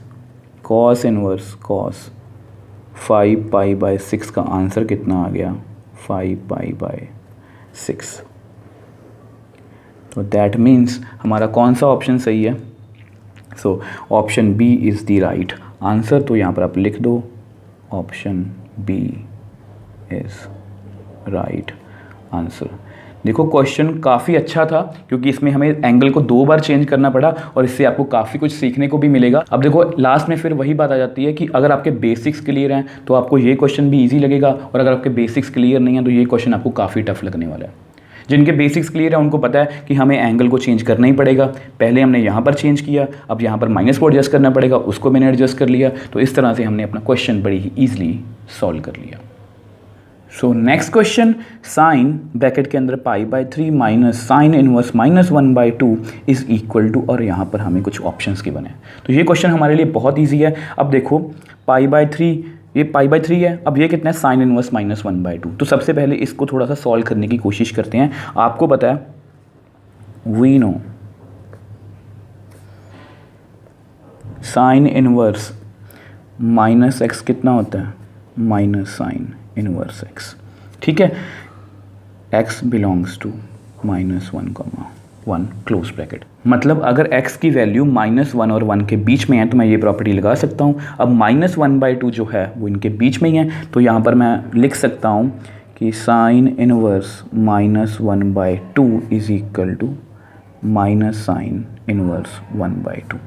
cos inverse cos 5 pi by 6 का आंसर कितना आ गया 5 पाई बाय 6। तो दैट मीन्स हमारा कौन सा ऑप्शन सही है, so option B is the right answer. तो यहाँ पर आप लिख दो option B is right answer. देखो क्वेश्चन काफ़ी अच्छा था क्योंकि इसमें हमें एंगल को 2 बार चेंज करना पड़ा और इससे आपको काफ़ी कुछ सीखने को भी मिलेगा। अब देखो लास्ट में फिर वही बात आ जाती है कि अगर आपके बेसिक्स क्लियर हैं तो आपको ये क्वेश्चन भी इजी लगेगा, और अगर आपके बेसिक्स क्लियर नहीं है तो ये क्वेश्चन आपको काफ़ी टफ लगने वाला है। जिनके बेसिक्स क्लियर है उनको पता है कि हमें एंगल को चेंज करना ही पड़ेगा, पहले हमने यहाँ पर चेंज किया, अब यहाँ पर माइनस को एडजस्ट करना पड़ेगा, उसको मैंने एडजस्ट कर लिया, तो इस तरह से हमने अपना क्वेश्चन बड़ी ही ईजिली सॉल्व कर लिया। So next question, sine bracket के अंदर pi by 3 minus sine inverse minus 1/2 is equal to, और यहाँ पर हमें कुछ ऑप्शंस के बने। तो ये क्वेश्चन हमारे लिए बहुत ईजी है। अब देखो पाई बाय 3, ये पाई बाय 3 है, अब ये कितना है साइन इनवर्स माइनस 1/2। तो सबसे पहले इसको थोड़ा सा सॉल्व करने की कोशिश करते हैं। आपको पता है we know sine inverse minus x कितना होता है माइनस साइन इनवर्स एक्स, ठीक है। x belongs to -1, close bracket. मतलब अगर x की वैल्यू -1 और 1 के बीच में है तो मैं ये प्रॉपर्टी लगा सकता हूँ। अब -1/2 जो है वो इनके बीच में ही है, तो यहाँ पर मैं लिख सकता हूँ कि sine inverse -1/2 is equal to minus sine inverse 1/2,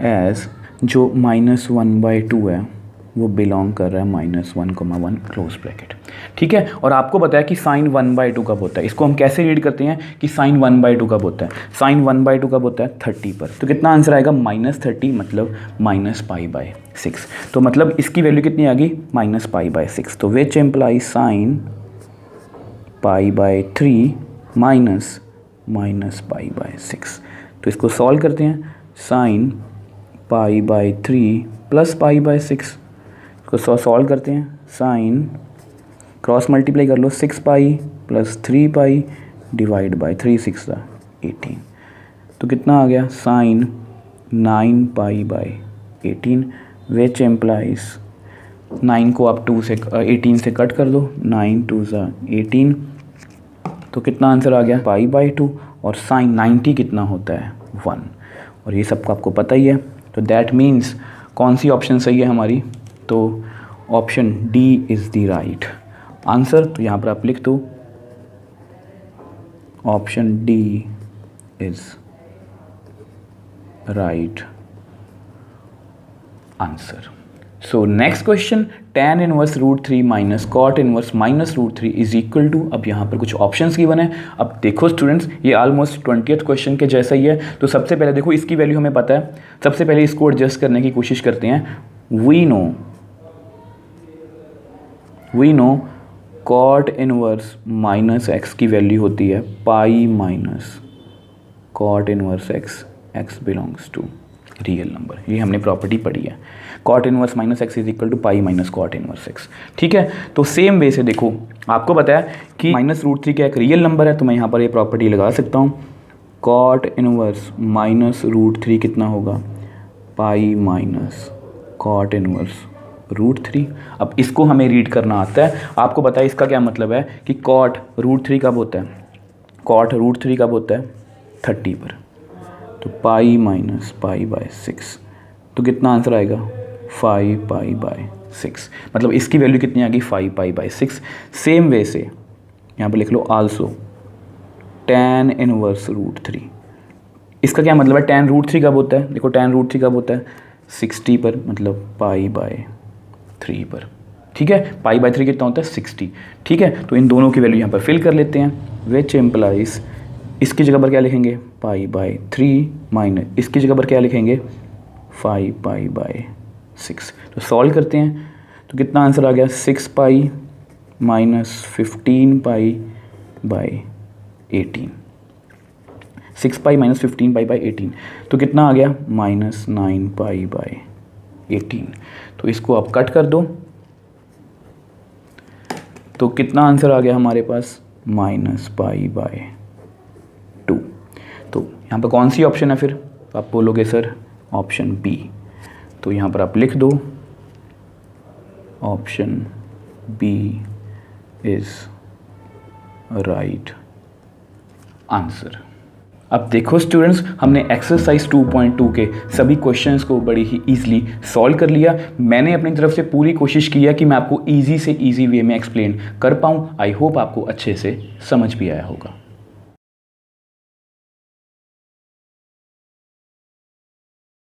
as जो -1/2 है वो बिलोंग कर रहा है -1, क्लोज ब्रैकेट, ठीक है। और आपको बताया कि साइन 1/2 कब होता है, इसको हम कैसे रीड करते हैं कि साइन 1/2 कब होता है, साइन 1/2 कब होता है 30 पर। तो कितना आंसर आएगा -30, मतलब -π/6। तो मतलब इसकी वैल्यू कितनी आ गई -π/6। तो विच एम्प्लाई साइन π/3 माइनस -π/6। तो इसको सॉल्व करते हैं, साइन π/3 प्लस π/6 को सॉल्व करते हैं, साइन क्रॉस मल्टीप्लाई कर लो 6 pi plus 3 pi divide by 3 6 18। तो कितना आ गया sine 9 pi by 18, which implies 9 को आप 2 से 18 से कट कर दो, 9 2 18। तो कितना आंसर आ गया π/2, और साइन 90 कितना होता है 1, और ये सबको आपको पता ही है। तो दैट मीन्स कौन सी ऑप्शन सही है हमारी, तो option D is the right answer. तो यहाँ पर आप लिख दो option D is right answer. So next question, tan inverse √3 minus cot inverse -√3 is equal to. अब यहाँ पर कुछ ऑप्शंस गिवन है। अब देखो स्टूडेंट्स, ये ऑलमोस्ट 20th क्वेश्चन के जैसा ही है। तो सबसे पहले देखो इसकी वैल्यू हमें पता है, सबसे पहले इसको एडजस्ट करने की कोशिश करते हैं। We know cot inverse minus x की वैल्यू होती है pi minus cot inverse x, x belongs to real number. ये हमने प्रॉपर्टी पढ़ी है, cot inverse minus x is equal to pi minus cot inverse x, ठीक है। तो सेम वे से देखो आपको पता है कि -√3 का एक रियल नंबर है, तो मैं यहाँ पर ये प्रॉपर्टी लगा सकता हूँ, कॉट इनवर्स -√3 कितना होगा पाई माइनस कॉट इनवर्स √3। अब इसको हमें रीड करना आता है। आपको पता है इसका क्या मतलब है कि कॉट √3 कब होता है, कॉट √3 कब होता है 30 पर, तो पाई माइनस π/6। तो कितना आंसर आएगा 5 π/6, मतलब इसकी वैल्यू कितनी आ गई 5 π/6। सेम वे से यहाँ पर लिख लो आल्सो tan इनवर्स √3। इसका क्या मतलब है, tan √3 कब होता है, देखो tan √3 कब होता है 60 पर, मतलब π/3 पर, ठीक है। π/3 कितना होता है 60, ठीक है। तो इन दोनों की वैल्यू यहाँ पर फिल कर लेते हैं, विच एम्प्लाइज इसकी जगह पर क्या लिखेंगे π/3 माइनस इसकी जगह पर क्या लिखेंगे 5 π/6। तो सॉल्व करते हैं, तो कितना आंसर आ गया 6 pi minus 15 π/18। 6 pi minus 15 pi by 18, तो कितना आ गया माइनस 9 पाई बाई 18। तो इसको आप कट कर दो, तो कितना आंसर आ गया हमारे पास माइनस पाई बाई 2। तो यहाँ पर कौन सी ऑप्शन है फिर, आप बोलोगे सर ऑप्शन बी। तो यहाँ पर आप लिख दो option B is right answer. अब देखो स्टूडेंट्स, हमने एक्सरसाइज 2.2 के सभी क्वेश्चंस को बड़ी ही ईजिली सॉल्व कर लिया। मैंने अपनी तरफ से पूरी कोशिश की है कि मैं आपको ईजी से ईजी वे में एक्सप्लेन कर पाऊँ। आई होप आपको अच्छे से समझ भी आया होगा।